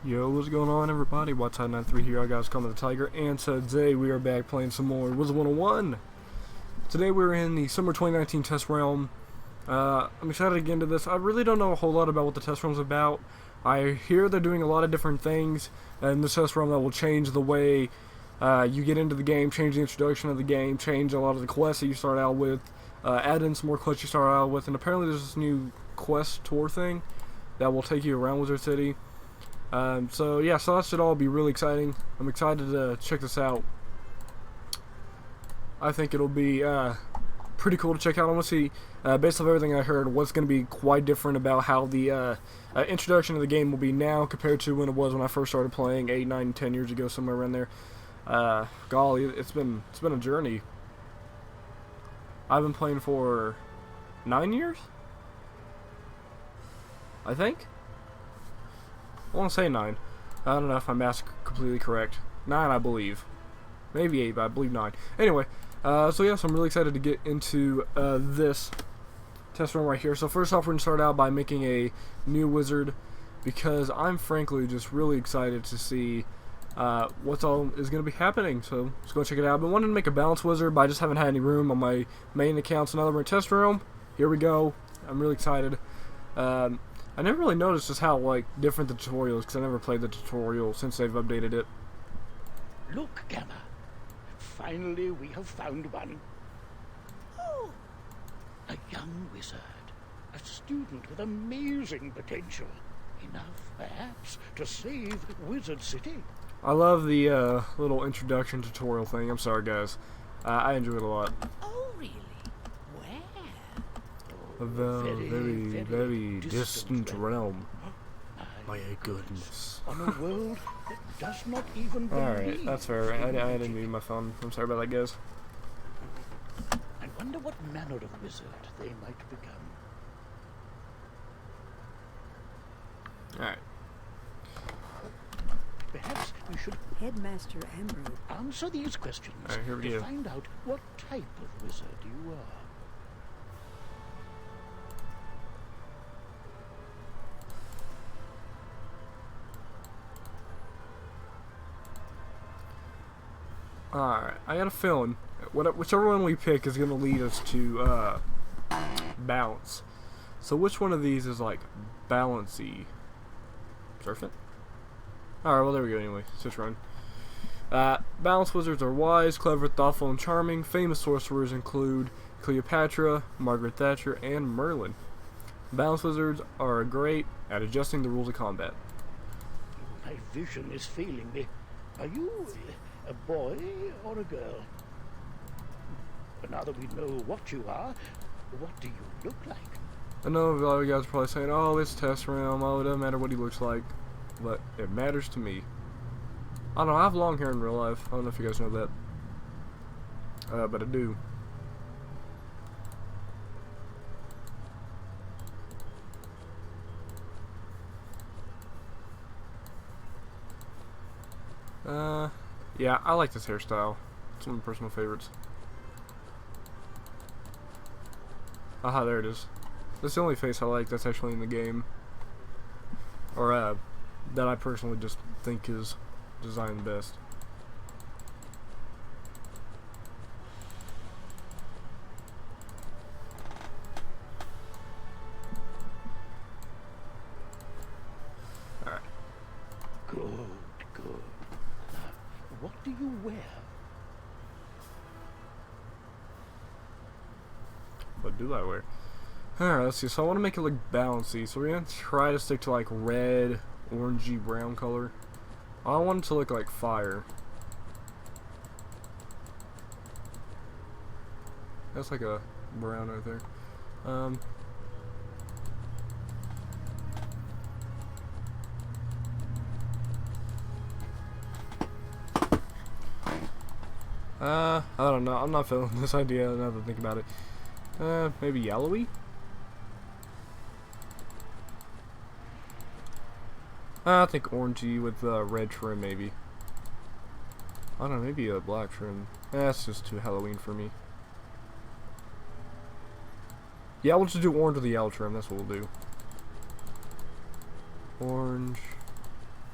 Yo, what's going on, everybody? Whiteside93 here, I guys Come the Tiger, and today we are back playing some more Wizard101. Today we're in the Summer 2019 test realm. I'm excited to get into this. I really don't know a whole lot about what the test realm's about. I hear they're doing a lot of different things in the test realm that will change the way you get into the game, change the introduction of the game, change a lot of the quests that you start out with, add in some more quests you start out with, and apparently there's this new quest tour thing that will take you around Wizard City. So that should all be really exciting. I'm excited to check this out. I think it'll be pretty cool to check out. I want to see, based off everything I heard, what's going to be quite different about how the introduction of the game will be now compared to when it was when I first started playing 8, 9, 10 years ago, somewhere around there. Golly, it's been a journey. I've been playing for 9 years, I think. I want to say 9. I don't know if my math's completely correct. 9, I believe. Maybe 8, but I believe 9. Anyway, so I'm really excited to get into this test run right here. So first off, we're going to start out by making a new wizard, because I'm frankly just really excited to see what's all is going to be happening. So let's go check it out. I've been wanting to make a balanced wizard, but I just haven't had any room on my main account. So now that we're in test room, here we go. I'm really excited. I never really noticed just how different the tutorial is, because I never played the tutorial since they've updated it. Look, Gamma. Finally, we have found one. Oh, a young wizard. A student with amazing potential. Enough, perhaps, to save Wizard City. I love the little introduction tutorial thing. I'm sorry, guys. I enjoy it a lot. Oh, really? A very distant realm. My goodness. On a world that does not even believe. Alright, that's fair. I didn't need my phone. I'm sorry about that, guys. I wonder what manner of wizard they might become. Alright. Perhaps we should Headmaster Ambrose. answer these questions Here we to go. find out what type of wizard you are. Alright, I got a feeling whichever one we pick is going to lead us to balance. So which one of these is balancy? Surf it? Alright, well there we go anyway. Let's just run. Balanced wizards are wise, clever, thoughtful, and charming. Famous sorcerers include Cleopatra, Margaret Thatcher, and Merlin. Balanced wizards are great at adjusting the rules of combat. My vision is failing me. Are you a boy or a girl? But now that we know what you are, what do you look like? I know a lot of you guys are probably saying, oh, it's test realm, oh, it doesn't matter what he looks like. But it matters to me. I don't know, I have long hair in real life. I don't know if you guys know that. But I do. Yeah, I like this hairstyle. It's one of my personal favorites. Aha, there it is. That's the only face I like that's actually in the game. Or, that I personally just think is designed best. Alright. Good, good. Now, what do you wear? What do I wear? Alright, let's see. So I want to make it look balancey. So we're going to try to stick to red, orangey, brown color. I want it to look like fire. That's like a brown right there. I don't know. I'm not feeling this idea now that I think about it. Maybe yellowy? I think orangey with red trim, maybe. I don't know, maybe a black trim. That's just too Halloween for me. Yeah, we'll just do orange with the yellow trim. That's what we'll do. Orange.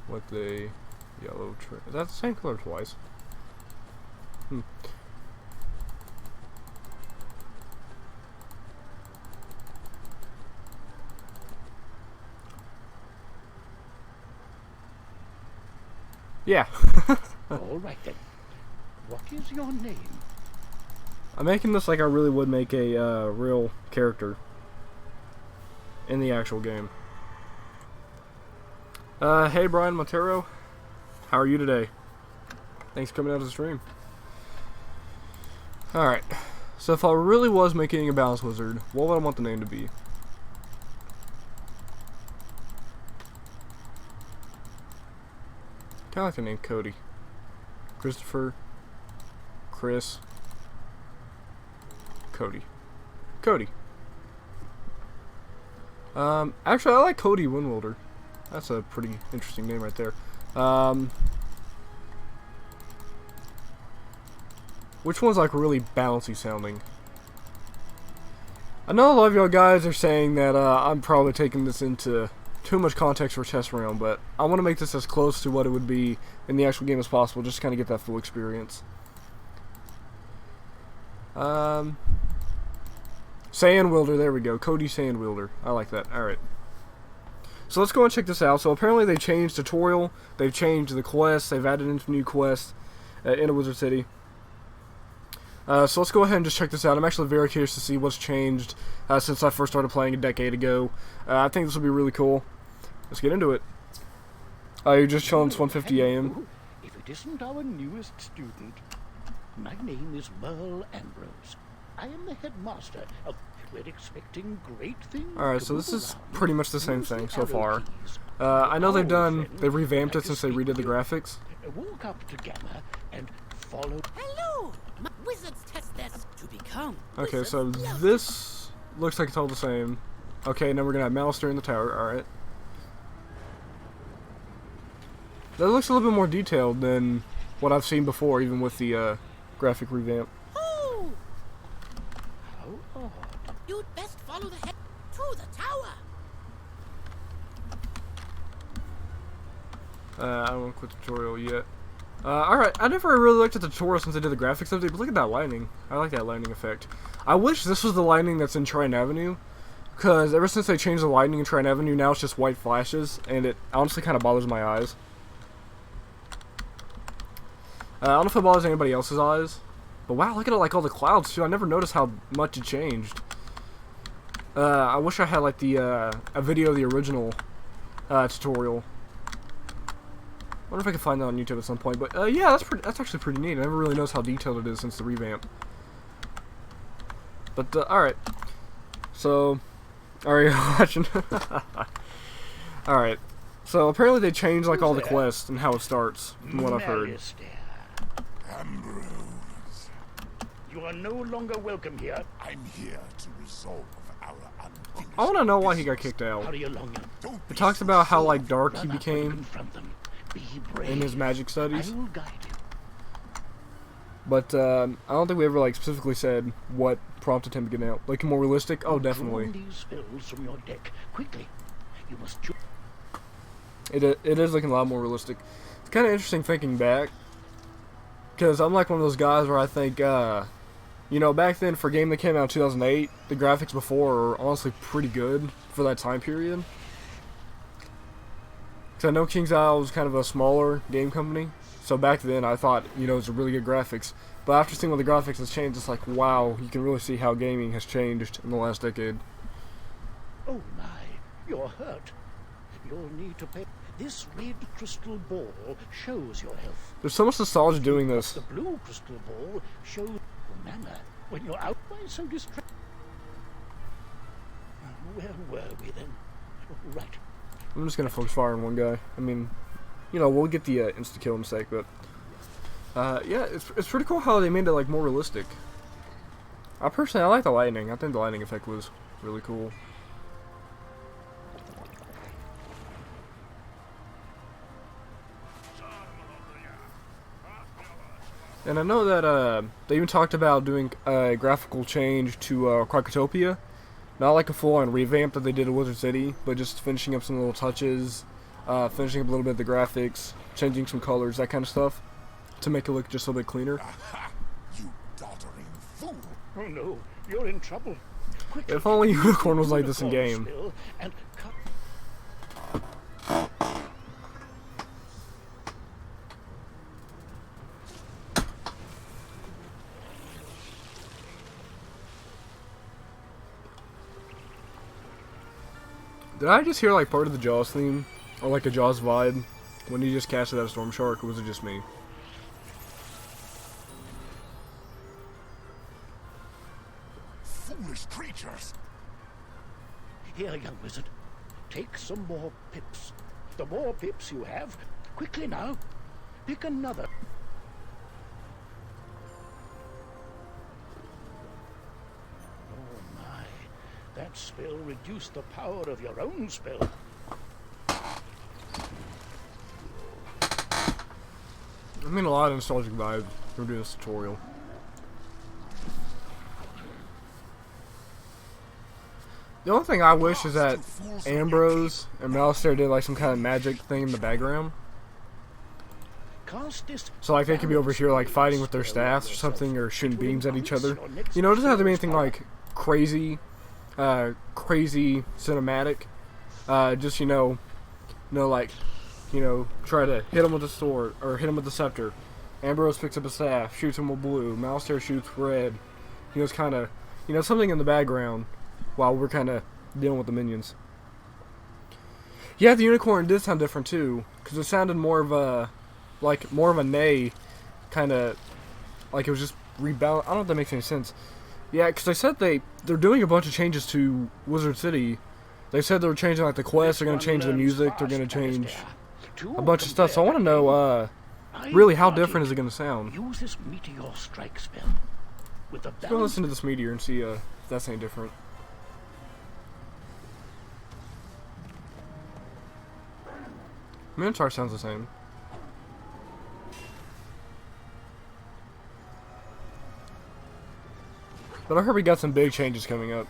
with a yellow trim. Is that the same color twice? Yeah. All right then. What is your name? I'm making this like I really would make a real character in the actual game. Hey Brian Montero, how are you today? Thanks for coming out to the stream. Alright, so if I really was making a balance wizard, what would I want the name to be? Kinda like the name Cody. Christopher, Chris, Cody. Cody. Actually I like Cody Winwilder. That's a pretty interesting name right there. Which one's like really bouncy sounding? I know a lot of y'all guys are saying that I'm probably taking this into too much context for test round, but I want to make this as close to what it would be in the actual game as possible, just to kind of get that full experience. Sandwilder, there we go. Cody Sandwilder. I like that. Alright. So let's go and check this out. So apparently they changed tutorial, they've changed the quests, they've added in some new quests in a Wizard City. So let's go ahead and just check this out. I'm actually very curious to see what's changed since I first started playing a decade ago. I think this will be really cool. Let's get into it. You're just chilling. It's 1:50 a.m. If it isn't our newest student, my name is Merle Ambrose. I am the headmaster of... We're expecting great things. Alright, so this is pretty much the same thing so far. I know they've revamped it since they redid the graphics. Walk up to Gamma and follow... Hello! My wizards test this to become. Okay, so this looks like it's all the same. Okay, now we're gonna have Malister in the tower. Alright. That looks a little bit more detailed than what I've seen before, even with the graphic revamp. Oh! How odd. You'd best follow the head to the tower. I don't want to quit the tutorial yet. Alright, I never really looked at the tutorial since I did the graphics update, but look at that lighting. I like that lighting effect. I wish this was the lighting that's in Trine Avenue, because ever since they changed the lighting in Trine Avenue, now it's just white flashes, and it honestly kind of bothers my eyes. I don't know if it bothers anybody else's eyes, but wow, look at it, like all the clouds too. I never noticed how much it changed. I wish I had like the a video of the original tutorial. I wonder if I can find that on YouTube at some point. But yeah, that's actually pretty neat. I never really noticed how detailed it is since the revamp. But all right, so are you watching? All right, so apparently they changed like all the quests and how it starts, from what I've heard. Ambrose. You are no longer welcome here. I'm here to resolve our unfinished I want to know why he got kicked out. Hurry along. It talks about how like dark he Run up and became confront them. Be brave. in his magic I studies, will guide you. but I don't think we ever like specifically said what prompted him to get out. Like more realistic? Oh, definitely. Draw these spells from your deck quickly. You must. It is looking a lot more realistic. It's kind of interesting thinking back, because I'm like one of those guys where I think, you know, back then for a game that came out in 2008, the graphics before are honestly pretty good for that time period. Because I know King's Isle was kind of a smaller game company, so back then I thought, you know, it was a really good graphics. But after seeing what the graphics has changed, it's like, wow, you can really see how gaming has changed in the last decade. Oh my, you're hurt. You'll need to pay. This red crystal ball shows your health. There's so much nostalgia doing this. The blue crystal ball shows your mana when you're out by so distracted. Where were we then? Right. I'm just gonna focus fire on one guy. I mean, you know, we'll get the insta kill in a sec, but yeah, it's pretty cool how they made it like more realistic. I like the lightning. I think the lightning effect was really cool. And I know that they even talked about doing a graphical change to Krakatopia. Not like a full-on revamp that they did at Wizard City, but just finishing up some little touches. finishing up a little bit of the graphics, changing some colors, that kind of stuff, to make it look just a little bit cleaner. Aha! You doddering fool! Oh no, you're in trouble. Quickly, If only use Unicorn the was like this in unicorn game. spill and cut. Did I just hear like part of the Jaws theme, or like a Jaws vibe, when he just casted that Storm Shark, or was it just me? Foolish creatures! Here, young wizard. Take some more pips. The more pips you have, quickly now, pick another. Oh my, that spell reduced the power of your own spell. I mean, a lot of nostalgic vibes from doing this tutorial. The only thing I wish is that Ambrose and Malistaire did like some kind of magic thing in the background. Cast this So like they could be over here like fighting with their staffs or something, or shooting beams at each other. You know, it doesn't have to be anything like crazy, crazy cinematic. Just try to hit him with the sword or hit him with the scepter. Ambrose picks up a staff, shoots him with blue. Malistaire shoots red. It's kind of, something in the background while we're kind of dealing with the minions. Yeah, the unicorn did sound different too, because it sounded more of a neigh, kind of like it was just rebound. I don't know if that makes any sense. Yeah, because they said they're doing a bunch of changes to Wizard City. They said they were changing like the quests, they're going to change the music, they're going to change a bunch of stuff. So I want to know, really, how different is it going to sound? Use this meteor strike spell. With the Let's go listen to this meteor and see if that's any different. Minotaur sounds the same. But I heard we got some big changes coming up.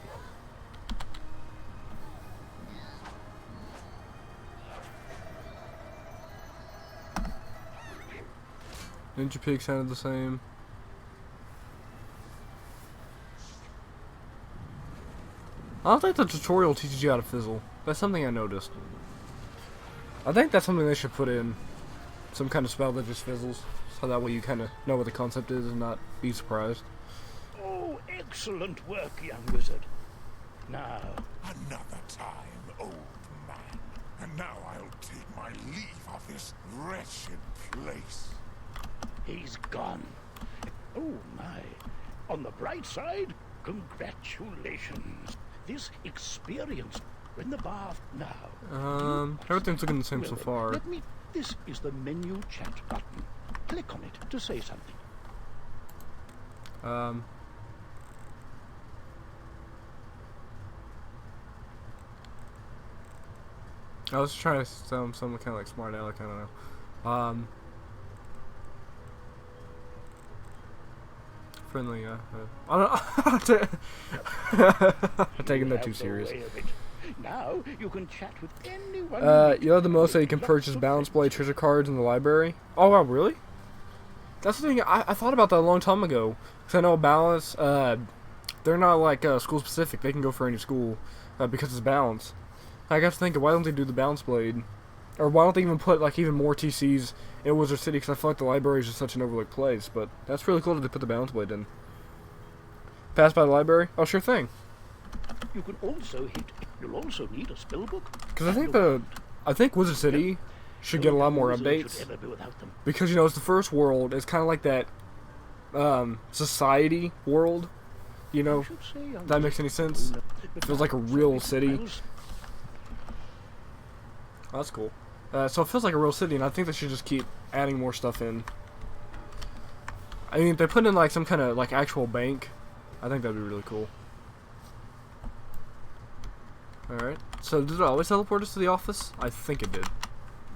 Ninja Pig sounded the same. I don't think the tutorial teaches you how to fizzle. That's something I noticed. I think that's something they should put in. Some kind of spell that just fizzles. So that way you kind of know what the concept is and not be surprised. Oh, excellent work, young wizard. Now, Another time, old man. And now I'll take my leave of this wretched place. he's gone. Oh my. On the bright side, congratulations. This experience in the bath now. Everything's looking the same so far. Let me. This is the menu chat button. Click on it to say something. I was trying to sound something kind of like smart aleck, I don't know. Friendly, I don't know. I'm taking that too serious. Now you can chat with anyone. You know the most that you can purchase balance blade treasure cards in the library? Oh wow, really? That's the thing, I thought about that a long time ago. Because I know balance, they're not like school specific, they can go for any school because it's balance. I got to thinking, why don't they do the balance blade? Or why don't they even put like even more TCs in Wizard City? Because I feel like the library is just such an overlooked place. But that's really cool that they put the balance blade in. Pass by the library? Oh, sure thing. You can also hit. You'll also need a spell book. Because I think Wizard City should get a lot more updates. Because it's the first world. It's kind of like that society world. If that makes any sense. It feels like a real city. Oh, that's cool. So it feels like a real city, and I think they should just keep adding more stuff in. I mean, if they put in like some kind of like actual bank, I think that'd be really cool. Alright, so did it always teleport us to the office? I think it did.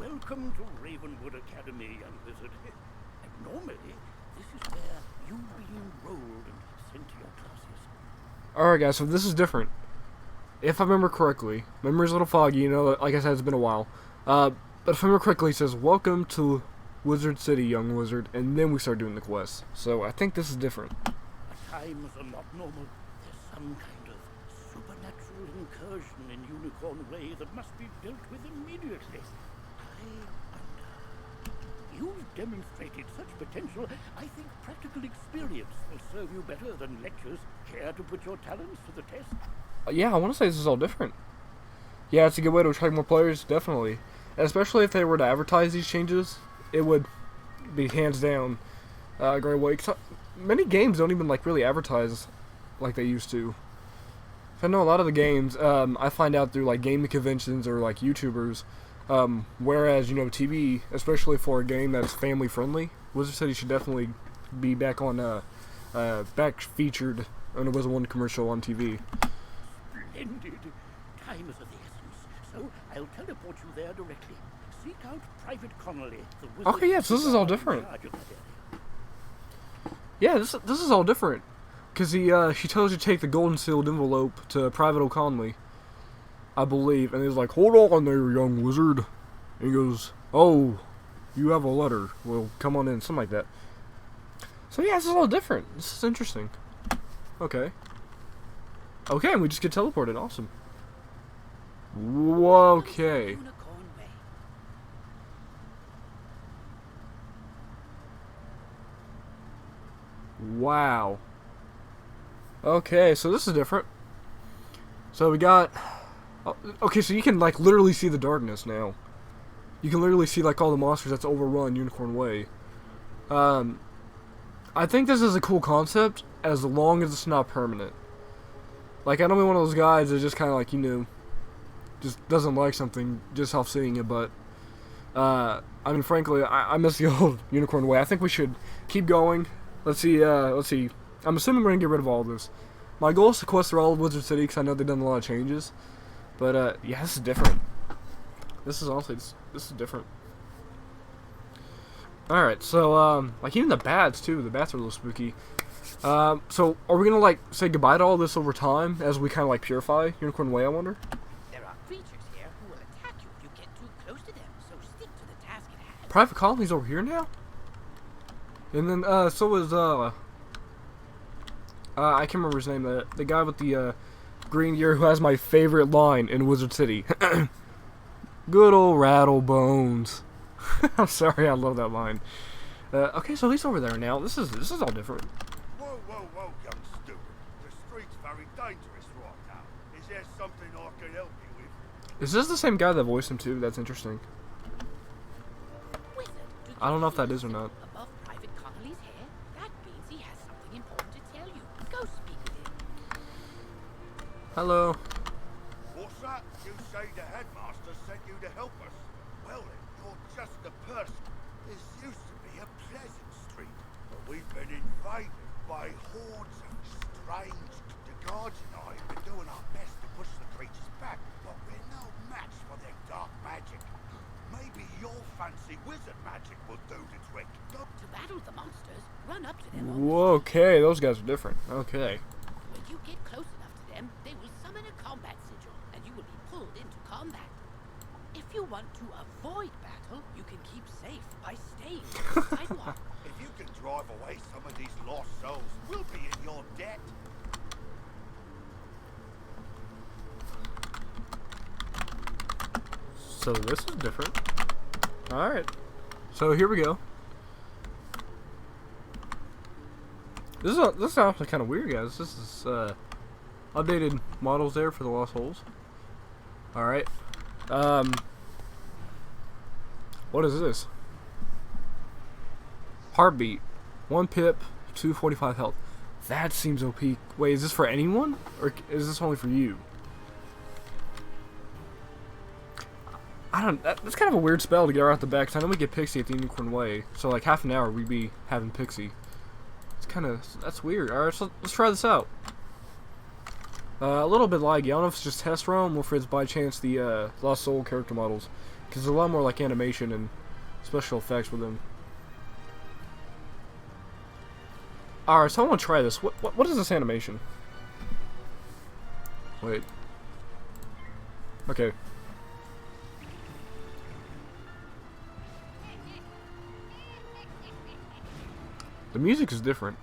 Welcome to Ravenwood Academy, young wizard. And normally, this is where you'll be enrolled and sent to your classes. Alright guys, so this is different. If I remember correctly, memory's a little foggy, like I said, it's been a while. But if I remember correctly, it says, "Welcome to Wizard City, young wizard," and then we start doing the quest. So I think this is different. Times are not normal. There's some kind of supernatural incursion in Unicorn Way that must be dealt with immediately. I wonder. You've demonstrated such potential. I think practical experience will serve you better than lectures. Care to put your talents to the test? Yeah, I want to say this is all different. Yeah, it's a good way to attract more players, definitely. Especially if they were to advertise these changes, it would be hands down a great way. 'Cause many games don't even like really advertise like they used to. I know a lot of the games I find out through like gaming conventions or like YouTubers. Whereas TV, especially for a game that's family friendly, Wizard City should definitely be back on back featured on a Wizard101 commercial on TV. Splendid. Time is of the essence, so I'll teleport you there directly. Seek out Private Connolly, the wizard. Okay, yeah, so this is all different. Yeah, this is all different. Because she tells you to take the golden sealed envelope to Private O'Conley, I believe. And he's like, "Hold on there, young wizard." And he goes, "Oh, you have a letter. Well, come on in." Something like that. So yeah, this is all different. This is interesting. Okay. Okay, and we just get teleported. Awesome. Okay. Unicorn Way. Wow. Okay, so this is different. So we got... Okay, so you can, like, literally see the darkness now. You can literally see, like, all the monsters that's overrun Unicorn Way. I think this is a cool concept, as long as it's not permanent. Like, I don't be one of those guys that just kind of, like, just doesn't like something just off seeing it, but... I mean, frankly, I miss the old Unicorn Way. I think we should keep going. Let's see. I'm assuming we're going to get rid of all of this. My goal is to quest through all of Wizard City, because I know they've done a lot of changes. But, yeah, this is different. This is honestly, this is different. Alright, so, like, even the bats, too. The bats are a little spooky. So, are we going to, like, say goodbye to all this over time, as we kind of, like, purify Unicorn Way, I wonder? There are creatures here who will attack you if you get too close to them, so stick to the task at hand. Private Colony's over here now? And then, so is, I can't remember his name, the guy with the, green gear who has my favorite line in Wizard City. Good old Rattle Bones. I'm sorry, I love that line. Okay, so he's over there now. This is all different. Whoa, young student. The street's very dangerous right now. Is there something I can help you with? Is this the same guy that voiced him too? That's interesting. Wizard, do I don't know if you that is or not. above Private Connolly's hair? That means he has something important to tell you. Go speak with him. Hello. What's that? You say the headmaster sent you to help us? Well then, you're just the person. This used to be a pleasant street, but we've been invaded by hordes of strange... The guards and I have been doing our best to push the creatures back, but we're no match for their dark magic. Maybe your fancy wizard magic will do the trick. Go To battle the monsters, run up to them. Whoa, okay, those guys are different. Okay. When you get close enough to them, they will summon a combat sigil, and you will be pulled into combat. If you want to avoid battle, you can keep safe by staying on the sidewalk. If you can drive away some of these lost souls, we'll be in your debt. So this is different. Alright. So here we go. This is actually kind of weird, guys. This is updated models there for the Lost Souls. Alright. What is this? Heartbeat. 1 pip, 245 health. That seems OP. Wait, is this for anyone? Or is this only for you? I don't... That's kind of a weird spell to get right out the back, 'cause I know we get Pixie at the Unicorn Way. So, like, half an hour we'd be having Pixie. It's kind of... That's weird. Alright, so let's try this out. A little bit laggy. I don't know if it's just test ROM or if it's by chance the Lost Soul character models. Because there's a lot more, like, animation and special effects with them. Alright, so I want to try this. What is this animation? Wait. Okay. The music is different.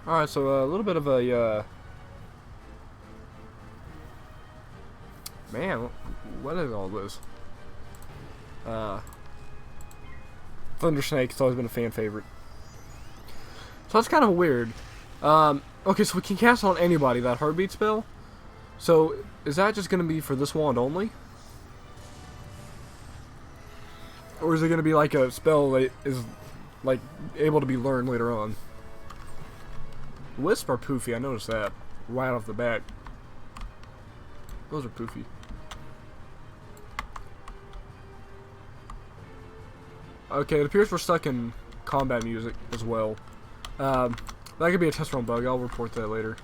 Alright, so a little bit of a, man, what is all this? Thunder Snake has always been a fan favorite. So that's kind of weird. Okay, so we can cast on anybody that heartbeat spell. So, is that just going to be for this wand only? Or is it going to be like a spell that is, like, able to be learned later on? Wisp are poofy, I noticed that right off the bat. Those are poofy. Okay, it appears we're stuck in combat music as well. That could be a test run bug, I'll report that later.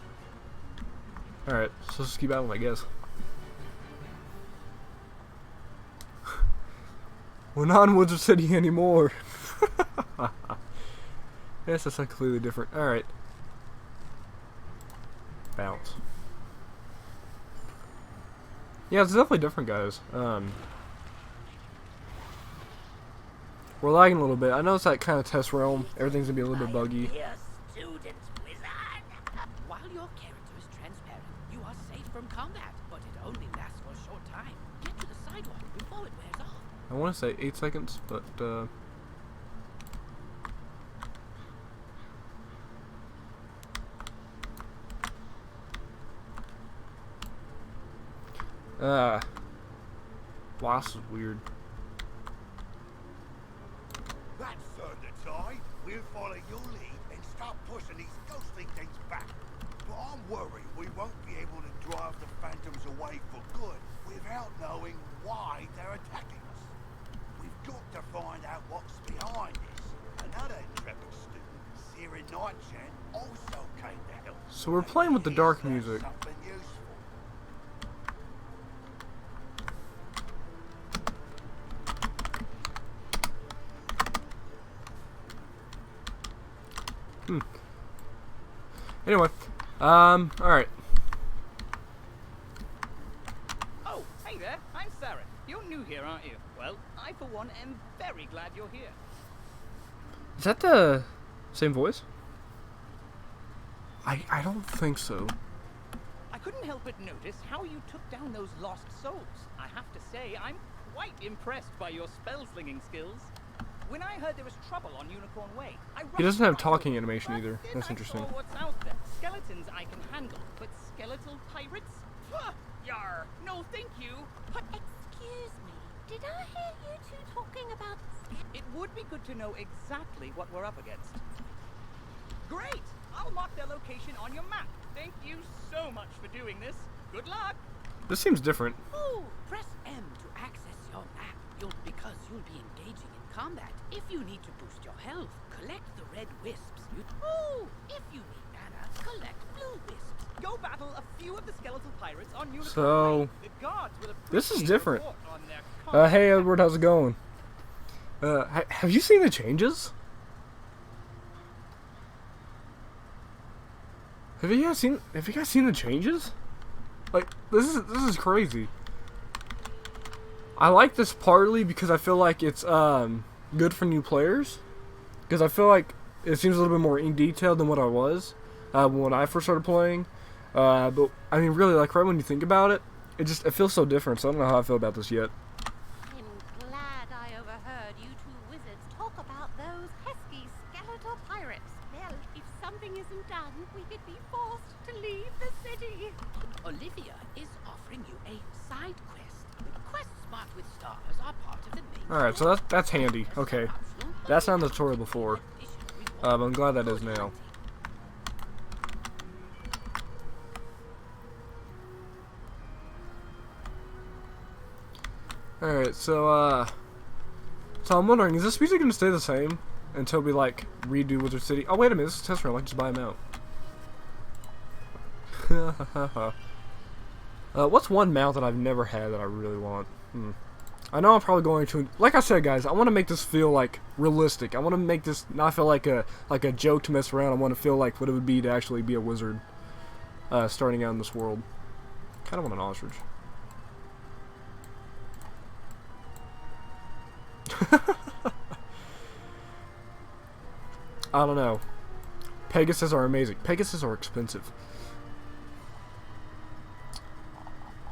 Alright, so let's just keep battling, I guess. We're not in Wizard City anymore. Yes, that's not completely different. Alright. Bounce. Yeah, it's definitely different, guys. We're lagging a little bit. I know it's that kind of test realm. Everything's gonna be a little bit buggy. Dear student wizard. While your character is transparent, you are safe from combat, but it only lasts for a short time. Get to the sidewalk before it wears off. I want to say 8 seconds, but wow, this is weird. That's the tide. We'll follow your lead and start pushing these ghostly things back. But I'm worried we won't be able to drive the phantoms away for good without knowing why they're attacking us. We've got to find out what's behind this. Another intrepid student, Sirin Nightchan, also came to help. So we're playing with the dark music. Something useful. Anyway, alright. Oh, hey there, I'm Sarah. You're new here, aren't you? Well, I for one am very glad you're here. Is that the same voice? I don't think so. I couldn't help but notice how you took down those lost souls. I have to say, I'm quite impressed by your spell-slinging skills. When I heard there was trouble on Unicorn Way, He doesn't have talking animation either. That's interesting. I saw what's out there. Skeletons I can handle, but skeletal pirates? Yar! No, thank you. But Excuse me, did I hear you two talking about... it would be good to know exactly what we're up against. Great! I'll mark their location on your map. Thank you so much for doing this. Good luck! This seems different. Ooh, press M to access your map. Because you'll be engaging in combat. If you need to boost your health, collect the red wisps. Ooh, if you need mana, collect blue wisps. Go battle a few of the skeletal pirates on Unicorn So, Way. The guards will this is appreciate different. your report on their combat. Hey Edward, how's it going? Have you seen the changes? Have you guys seen the changes? Like, this is crazy. I like this partly because I feel like it's good for new players, because I feel like it seems a little bit more in detail than what I was when I first started playing. But I mean, really, like right when you think about it, it feels so different. So I don't know how I feel about this yet. I'm glad I overheard you two wizards talk about those pesky skeletal pirates. Well, if something isn't done, we could be forced to leave the city. Olivia is offering you a side quest. Quests marked with stars are part of the main. Alright, so that's handy. Okay. That's not in the tutorial before. But I'm glad that is now. Alright, so I'm wondering, is this music gonna stay the same until we like redo Wizard City? Oh wait a minute, this is a test run, I can just buy them out. What's one mount that I've never had that I really want? I know I'm probably going to, like I said, guys, I want to make this feel like realistic. I want to make this not feel like a joke to mess around. I want to feel like what it would be to actually be a wizard, starting out in this world. Kind of want an ostrich. I don't know. Pegasus are amazing. Pegasus are expensive.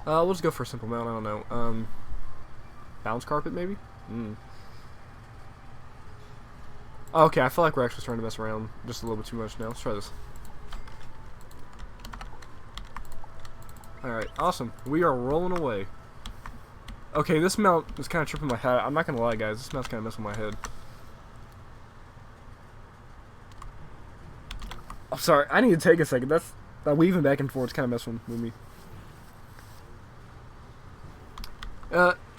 We'll just go for a simple mount. I don't know. Bounce carpet, maybe? Okay, I feel like we're actually starting to mess around just a little bit too much now. Let's try this. Alright, awesome. We are rolling away. Okay, this mount is kind of tripping my head. I'm not going to lie, guys. This mount's kind of messing with my head. I'm sorry. I need to take a second. That weaving back and forth is kind of messing with me.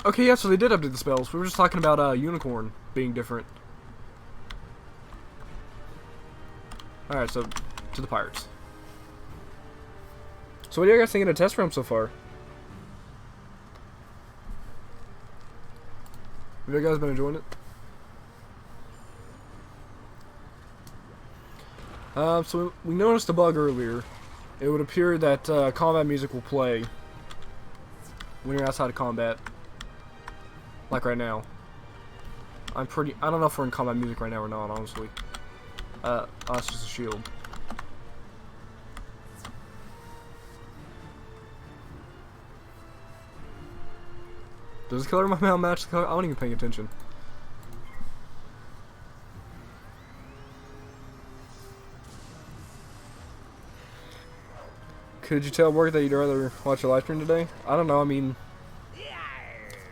Okay, yeah, so they did update the spells. We were just talking about Unicorn being different. Alright, so to the pirates. So what do you guys think of the test room so far? Have you guys been enjoying it? So we noticed a bug earlier. It would appear that combat music will play when you're outside of combat. Like right now. I don't know if we're in combat music right now or not, honestly. Oh, it's just a shield. Does the color of my mount match the color? I wasn't even paying attention. Could you tell work that you'd rather watch a live stream today? I don't know, I mean...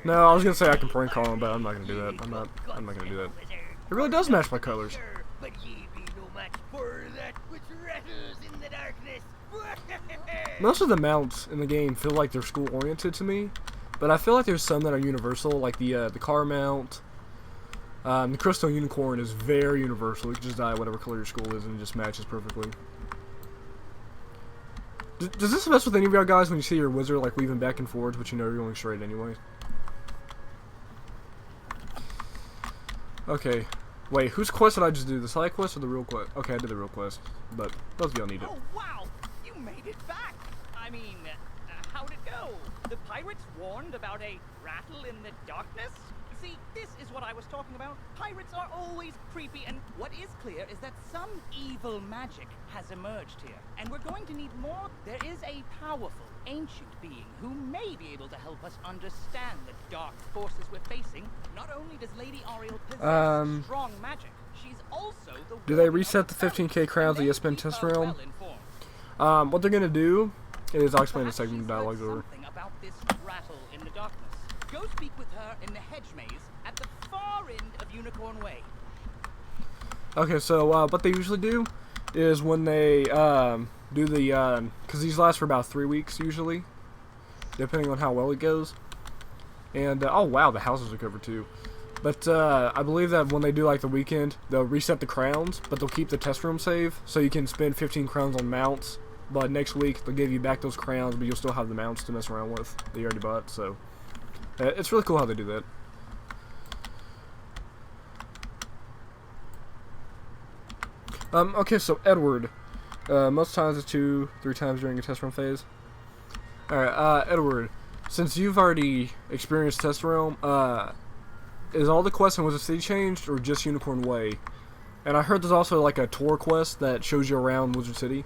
No, I was gonna say I can prank call him, but I'm not gonna do that. I'm not gonna do that. It really does match my colors. But ye be no match for that which rattles in the darkness. Most of the mounts in the game feel like they're school-oriented to me, but I feel like there's some that are universal, like the car mount. The Crystal Unicorn is very universal. You can just dye whatever color your school is and it just matches perfectly. Does this mess with any of y'all guys when you see your wizard like weaving back and forwards, but you know you're going straight anyway? Okay. Wait, whose quest did I just do? The side quest or the real quest? Okay, I did the real quest, but both of y'all need it. Oh, wow! You made it back! I mean, how'd it go? The pirates warned about a rattle in the darkness? See, this is what I was talking about. Pirates are always creepy, and what is clear is that some evil magic has emerged here. And we're going to need more. There is a powerful, ancient being who may be able to help us understand the dark forces we're facing. Not only does Lady Ariel possess strong magic, she's also the... Do they reset the 15k crowns that you spend test realm? What they're gonna do is I'll explain the segment of dialogue over. About this rattle in the darkness. Go speak with her in the hedge maze at the far end of Unicorn Way. Okay, so what they usually do is when they do the because these last for about 3 weeks usually, depending on how well it goes. And oh wow, the houses are covered too. But I believe that when they do like the weekend, they'll reset the crowns, but they'll keep the test room save, so you can spend 15 crowns on mounts. But next week they'll give you back those crowns, but you'll still have the mounts to mess around with that you already bought. So it's really cool how they do that. Okay, so Edward. Most times it's 2-3 times during a test run phase. Alright, Edward. Since you've already experienced test realm, is all the quests in Wizard City changed, or just Unicorn Way? And I heard there's also like a tour quest that shows you around Wizard City.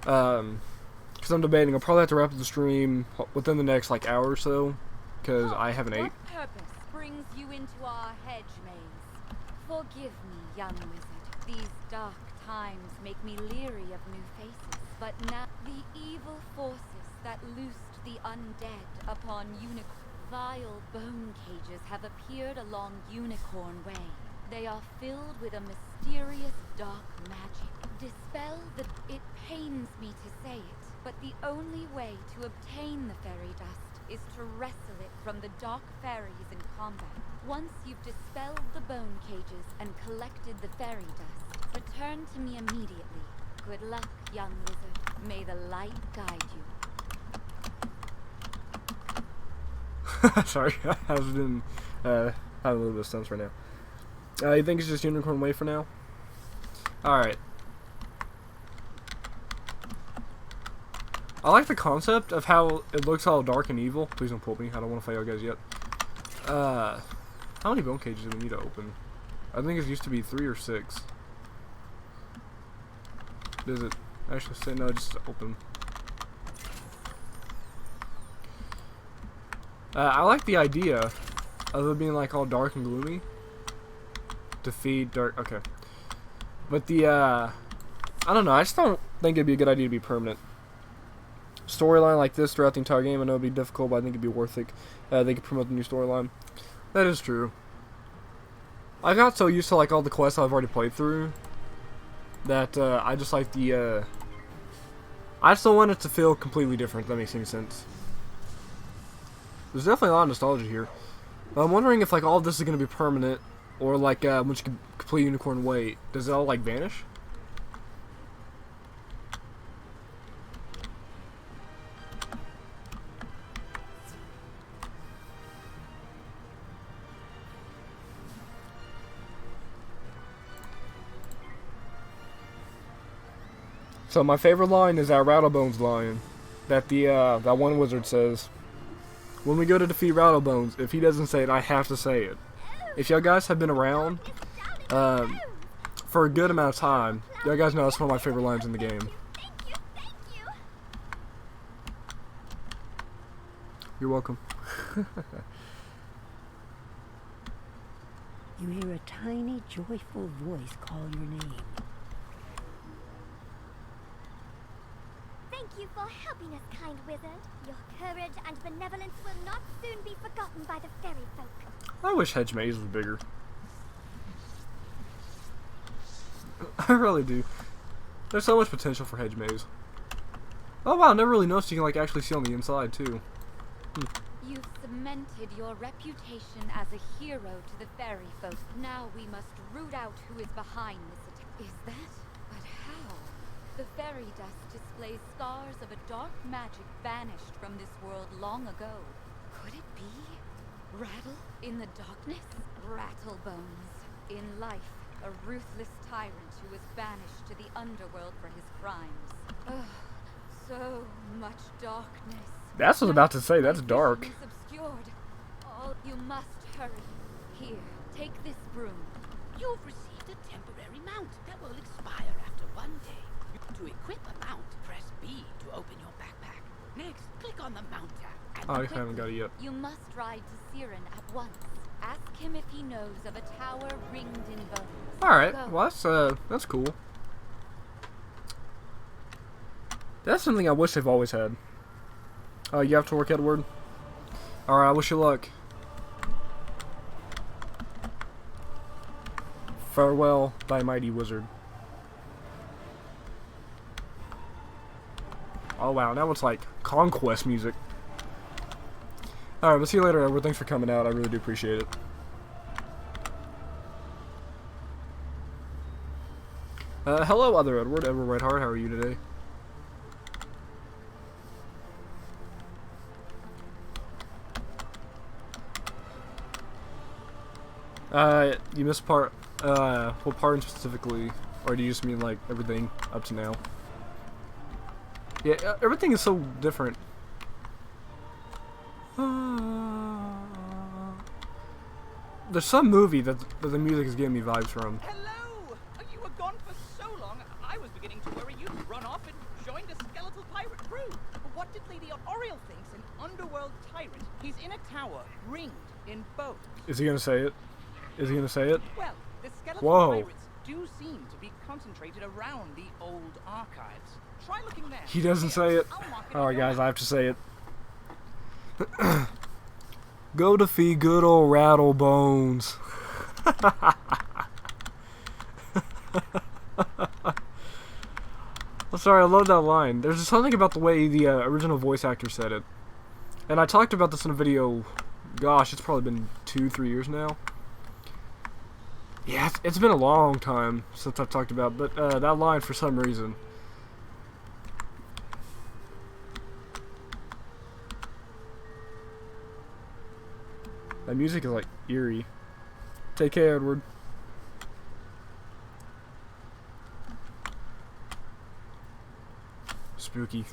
Because I'm debating, I'll probably have to wrap up the stream within the next like hour or so, because I haven't ate. What purpose brings you into our hedge maze? Forgive me, young wizard. These dark times make me leery of new faces. But now the evil forces that loosed the undead upon Unicorn. Vile bone cages have appeared along Unicorn Way. They are filled with a mysterious dark magic. Dispel the... It pains me to say it, but the only way to obtain the fairy dust is to wrestle it from the dark fairies in combat. Once you've dispelled the bone cages and collected the fairy dust, return to me immediately. Good luck, young wizard. May the light guide you. Sorry, I was doing having a little bit of stunts right now. You think it's just Unicorn Way for now? Alright. I like the concept of how it looks all dark and evil. Please don't pull me. I don't want to fight y'all guys yet. How many bone cages do we need to open? I think it used to be 3 or 6. Does it actually say no? Just open. I like the idea of it being like all dark and gloomy. Defeat dark. Okay, but the I don't know. I just don't think it'd be a good idea to be permanent. Storyline like this throughout the entire game, I know it'd be difficult, but I think it'd be worth it. They could promote the new storyline. That is true. I got so used to like all the quests I've already played through that I just like the. I just don't want it to feel completely different. If that makes any sense. There's definitely a lot of nostalgia here. But I'm wondering if like all of this is gonna be permanent, or like once you complete Unicorn Wait, does it all like vanish? So my favorite line is that Rattlebones line that the that one wizard says. When we go to defeat Rattlebones, if he doesn't say it, I have to say it. If y'all guys have been around for a good amount of time, y'all guys know that's one of my favorite lines in the game. You're welcome. You hear a tiny, joyful voice call your name. Thank you for helping us, kind wizard. Your courage and benevolence will not soon be forgotten by the fairy folk. I wish Hedge Maze was bigger. I really do. There's so much potential for Hedge Maze. Oh wow, never really noticed you can like actually see on the inside too. You've cemented your reputation as a hero to the fairy folk. Now we must root out who is behind this attack. Is that? But how? The fairy dust displays scars of a dark magic banished from this world long ago. Could it be? Rattle in the darkness? Rattlebones. In life, a ruthless tyrant who was banished to the underworld for his crimes. Ugh, so much darkness. That's what I was about to say, that's dark. Obscured. Oh, you must hurry. Here, take this broom. You've received a temporary mount that will expire after 1 day. To equip a mount, press B to open your backpack. Next, click on the mount tab. Oh, I haven't got it yet. You must ride to Siren at once. Ask him if he knows of a tower ringed in bones. Alright, Go. well that's cool. That's something I wish they've always had. Oh, you have to work, Edward? Alright, I wish you luck. Farewell, thy mighty wizard. Oh wow, now it's like conquest music. Alright, we'll see you later, Edward. Thanks for coming out. I really do appreciate it. Hello, other Edward. Edward Whiteheart, how are you today? You missed part, what part specifically? Or do you just mean, like, everything up to now? Yeah, everything is so different. There's some movie that the music is giving me vibes from. Hello! You were gone for so long, I was beginning to worry you'd run off and joined a skeletal pirate crew. But what did Lady Oriel think's an underworld tyrant? He's in a tower, ringed in bones. Is he gonna say it? Is he gonna say it? Well, the skeletal pirates do seem to be concentrated around the old archives. Try looking there. He doesn't say it. Alright guys, I have to say it. Go defeat good old Rattlebones. I'm sorry, I love that line. There's something about the way the original voice actor said it. And I talked about this in a video, gosh, it's probably been 2-3 years now. Yeah, it's been a long time since I've talked about, but that line for some reason. That music is like eerie. Take care, Edward. Spooky.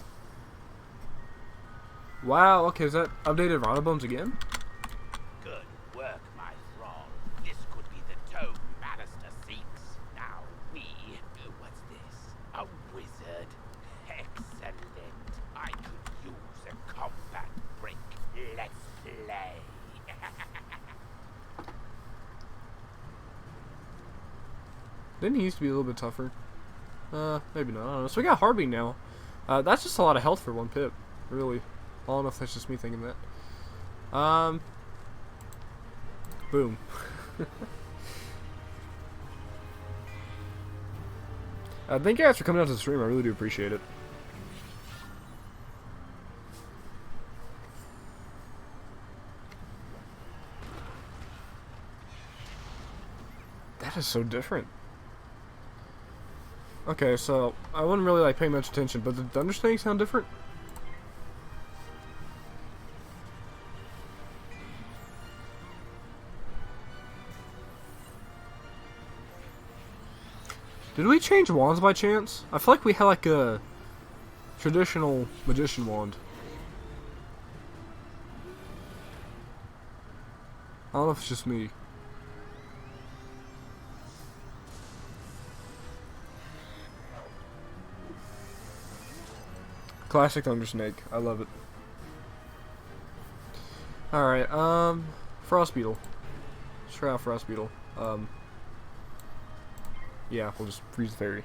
Wow, okay, is that updated Rattlebones again? Good work, my thrall. Didn't he used to be a little bit tougher? Maybe not. I don't know. So we got Harvey now. That's just a lot of health for one pip. Really. I don't know if that's just me thinking that. Boom. Thank you guys for coming out to the stream. I really do appreciate it. That is so different. Okay, so I wouldn't really like pay much attention, but did the thunder snakes sound different? Did we change wands by chance? I feel like we had like a traditional magician wand. I don't know if it's just me. Classic thunder snake. I love it. Alright, Frost Beetle. Let's try out Frost Beetle. Yeah, we'll just freeze the fairy.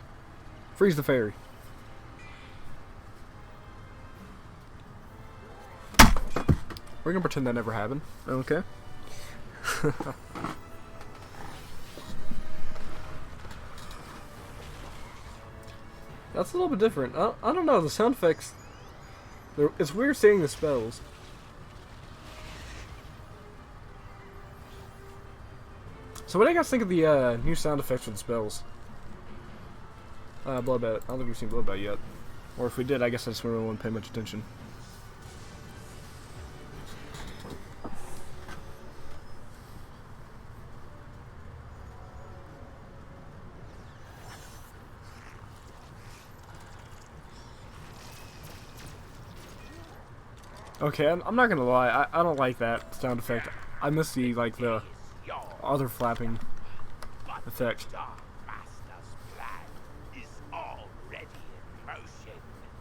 Freeze the fairy. We're gonna pretend that never happened. Okay. That's a little bit different. I don't know, the sound effects... It's weird saying the spells. So what do you guys think of the new sound effects for the spells? Bloodbat. I don't think we've seen Bloodbat yet. Or if we did, I guess I just really wouldn't pay much attention. Okay, I'm not gonna lie, I don't like that sound effect. I miss the, like, the other flapping effect. Master's plan is already in motion.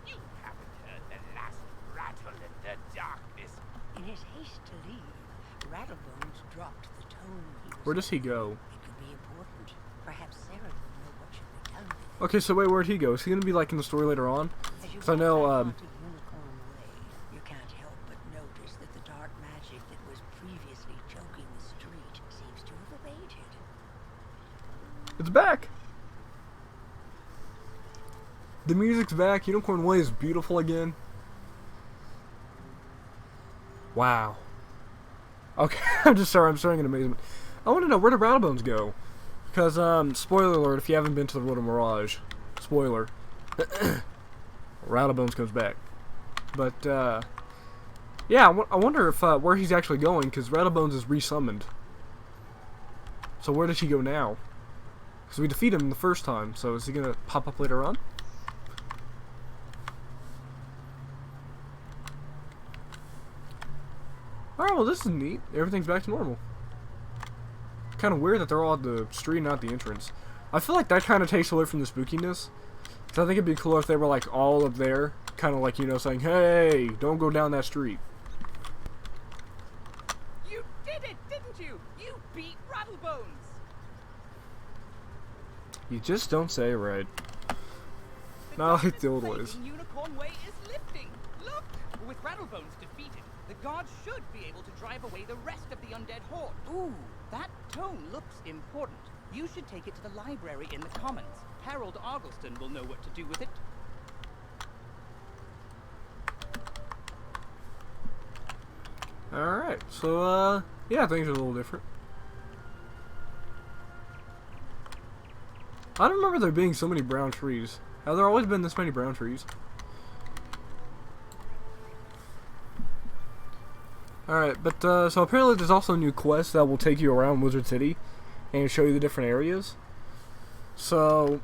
You haven't heard the last rattle in the darkness. In his haste to leave, Rattlebones dropped the tone he was Where does he in. go? It could be important. Perhaps Sarah will know what should be done. Okay, so wait, where'd he go? Is he gonna be, like, in the story later on? As you Because I walk know, back onto Unicorn Way, you can't help but notice that the dark magic that was previously choking the street seems to have abated. it's back! The music's back, Unicorn Way is beautiful again. Wow. Okay, I'm starting in amazement. I want to know, where did Rattlebones go? Because, spoiler alert, if you haven't been to the Road of Mirage, spoiler, Rattlebones comes back. But, yeah, I wonder if, where he's actually going, because Rattlebones is resummoned. So where does he go now? Because we defeated him the first time, so is he going to pop up later on? Alright, well this is neat. Everything's back to normal. Kind of weird that they're all at the street, not the entrance. I feel like that kind of takes away from the spookiness. So I think it'd be cooler if they were like all up there. Kind of like, you know, saying, hey, don't go down that street. You did it, didn't you? You beat Rattlebones! You just don't say it right. Not like the old ways. Unicorn Way is lifting. Look! With Rattlebones defeated, the guards should be able to drive away the rest of the undead horde. Ooh, that tome looks important. You should take it to the library in the Commons. Harold Argleston will know what to do with it. Alright, so, yeah, things are a little different. I don't remember there being so many brown trees. Have there always been this many brown trees? Alright, but, so apparently there's also a new quest that will take you around Wizard City and show you the different areas. So,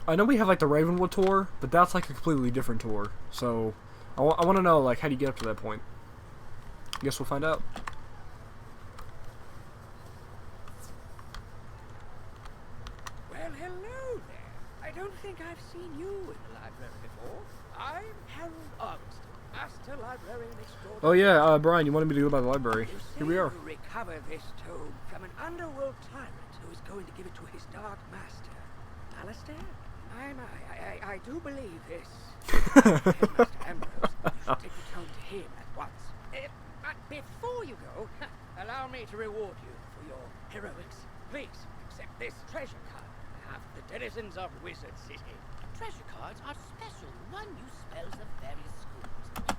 I know we have, like, the Ravenwood tour, but that's, like, a completely different tour. So, I want to know, like, how do you get up to that point? I guess we'll find out. Well, hello there. I don't think I've seen you in the library before. I'm Harold Augustin, Master Librarian Extraordinary. Oh yeah, Brian, you wanted me to go by the library. Here we are. You recover this tome from an underworld tyrant who is going to give it to his dark master. Alistair? I do believe this. Master Ambrose, you should take the tone to him at once. But before you go, allow me to reward you for your heroics. Please accept this treasure card on behalf of the denizens of Wizard City. Treasure cards are special one-use spells of various schools.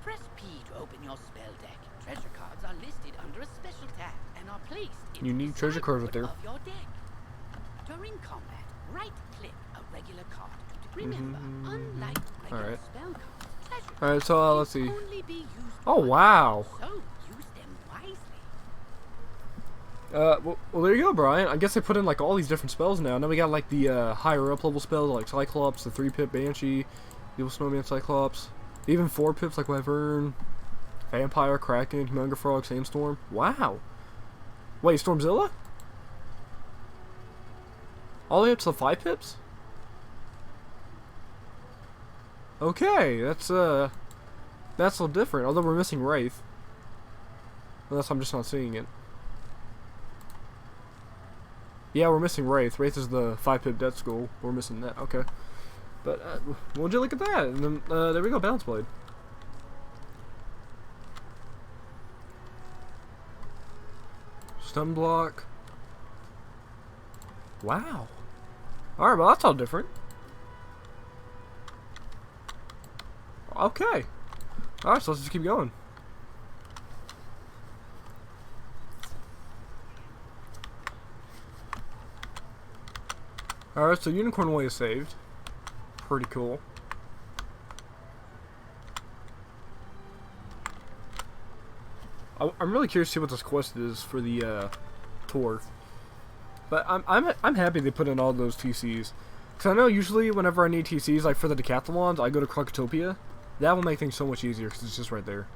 Press P to open your spell deck. Treasure cards are listed under a special tab and are placed in Unique the treasure cards sideboard right there. of your deck. During combat, right-click a regular card. Remember, unlike regular spell cards, treasure Alright, so let's see. cards only be used Oh, once, wow. so use them wisely. Well, there you go, Brian. I guess they put in like all these different spells now. Now we got like the higher up level spells like Cyclops, the 3-pip Banshee, Evil Snowman Cyclops, even 4-pips like Wyvern, Vampire, Kraken, Humunga Frog, Sandstorm. Wow. Wait, Stormzilla? All the way up to the 5-pips? Okay, that's a little different. Although we're missing Wraith. Unless I'm just not seeing it. Yeah, we're missing Wraith. Wraith is the 5-pip Death School. We're missing that. Okay. But, would you look at that? And then, there we go, Balance Blade. Stun Block. Wow. Alright, well, that's all different. Okay. Alright, so let's just keep going. Alright, so Unicorn Way is saved. Pretty cool. I'm really curious to see what this quest is for the tour. But I'm happy they put in all those TCs. Because I know usually whenever I need TCs, like for the decathlons, I go to Crocotopia. That will make things so much easier because it's just right there.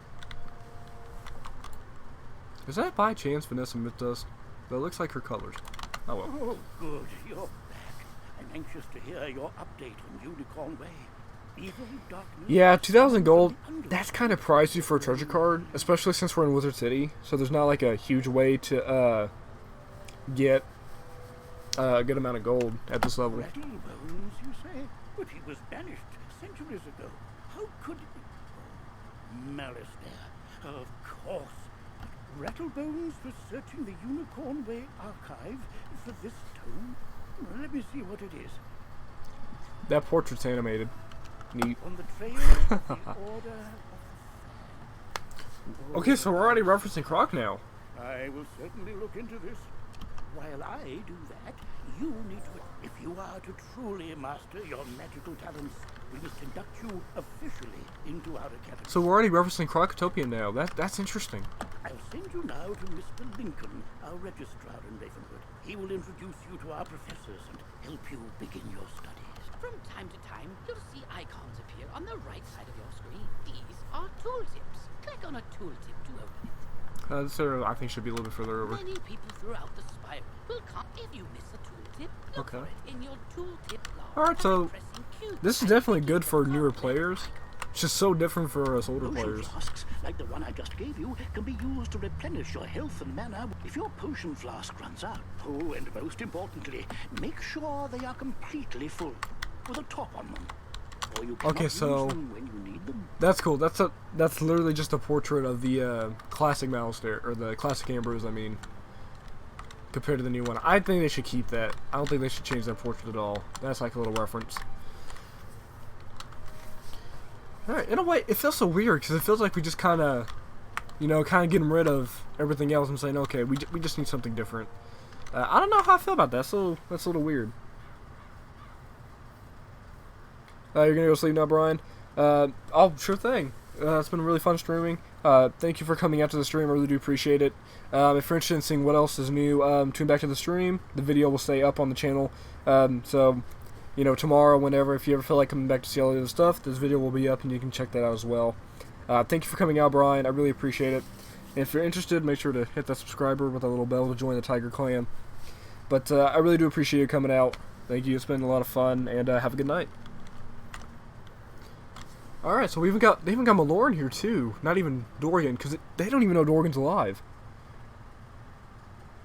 Is that by chance Vanessa Mythos? That looks like her colors. Oh well. Oh, good. You're back. I'm anxious to hear your update on Unicorn Way. Evil, darkness, Yeah, 2,000 gold. That's kind of pricey for a treasure card, especially since we're in Wizard City. So there's not like a huge way to get a good amount of gold at this level. Rattlebones, you say? But he was banished centuries ago. How could... Oh, malice there. Of course. Rattlebones was searching the Unicorn Way archive for this tome. Well, let me see what it is. That portrait's animated. Neat. On the trail of the Order of the Okay, so we're already referencing Croc now. I will certainly look into this. While I do that, you need to... If you are to truly master your magical talents, we must induct you officially into our academy. So we're already referencing Crocotopia now. That's interesting. I'll send you now to Mr. Lincoln, our registrar in Ravenwood. He will introduce you to our professors and help you begin your studies. From time to time, you'll see icons appear on the right side of your screen. These are tooltips. Click on a tooltip to open it. This area I think should be a little bit further over. Many people throughout the spiral will come. If you miss a tooltip, look for it in your tooltip log. Alright, so this is definitely good for newer players. It's just so different for us older Potion players. flasks, like the one I just gave you, can be used to replenish your health and mana if your potion flask runs out. Oh, and most importantly, make sure they are completely full, with a top on them. Or you cannot use them when you need them. That's cool. That's literally just a portrait of the classic Malistaire, or the classic Ambrose, I mean, compared to the new one. I think they should keep that. I don't think they should change that portrait at all. That's like a little reference. Alright, in a way, it feels so weird, because it feels like we just kind of, you know, getting rid of everything else and saying, okay, we just need something different. I don't know how I feel about that, so that's a little weird. You're gonna go sleep now, Brian? Oh, sure thing. It's been really fun streaming. Thank you for coming out to the stream. I really do appreciate it. If you're interested in seeing what else is new, tune back to the stream. The video will stay up on the channel. So, you know, tomorrow, whenever, if you ever feel like coming back to see all the other stuff, this video will be up and you can check that out as well. Thank you for coming out, Brian. I really appreciate it. And if you're interested, make sure to hit that subscriber with that little bell to join the Tiger Clan. But I really do appreciate you coming out. Thank you. It's been a lot of fun, and have a good night. Alright, so they even got Malorn here too. Not even Dorgan, because they don't even know Dorgan's alive.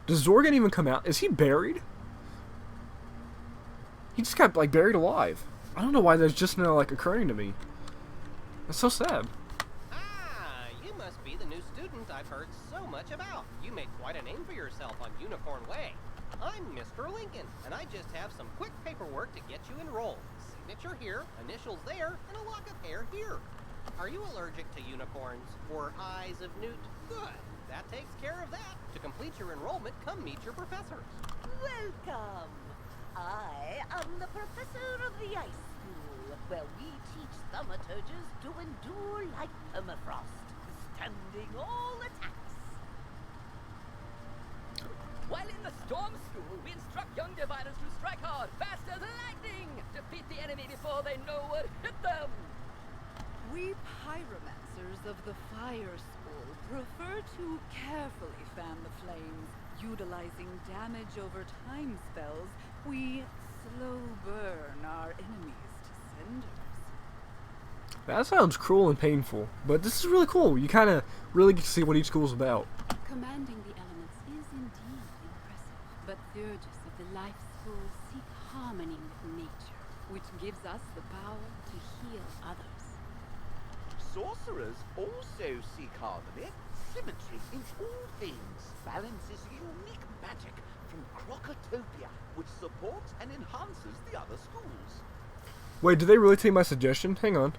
Does Dorgan even come out? Is he buried? He just got, like, buried alive. I don't know why that's just now, like, occurring to me. It's so sad. Ah, you must be the new student I've heard so much about. You made quite a name for yourself on Unicorn Way. I'm Mr. Lincoln, and I just have some quick paperwork to get you enrolled. Signature here, initials there, and a lock of hair here. Are you allergic to unicorns or eyes of newt? Good. That takes care of that. To complete your enrollment, come meet your professors. Welcome. I am the professor of the ice school, where we teach thaumaturges to endure like permafrost, withstanding all attacks. While in the storm school, we instruct young diviners to strike hard, fast as lightning, defeat the enemy before they know what hit them. We pyromancers of the fire school prefer to carefully fan the flames. Utilizing damage over time spells, we slow burn our enemies to cinders. That sounds cruel and painful, but this is really cool. You kind of really get to see what each school's about. Commanding the elements is indeed impressive, but Thurgis of the Life School seek harmony with nature, which gives us the power to heal others. Sorcerers also seek harmony, symmetry in all things. Balance is unique magic from Crocotopia, which supports and enhances the other schools. Wait, did they really take my suggestion? Hang on.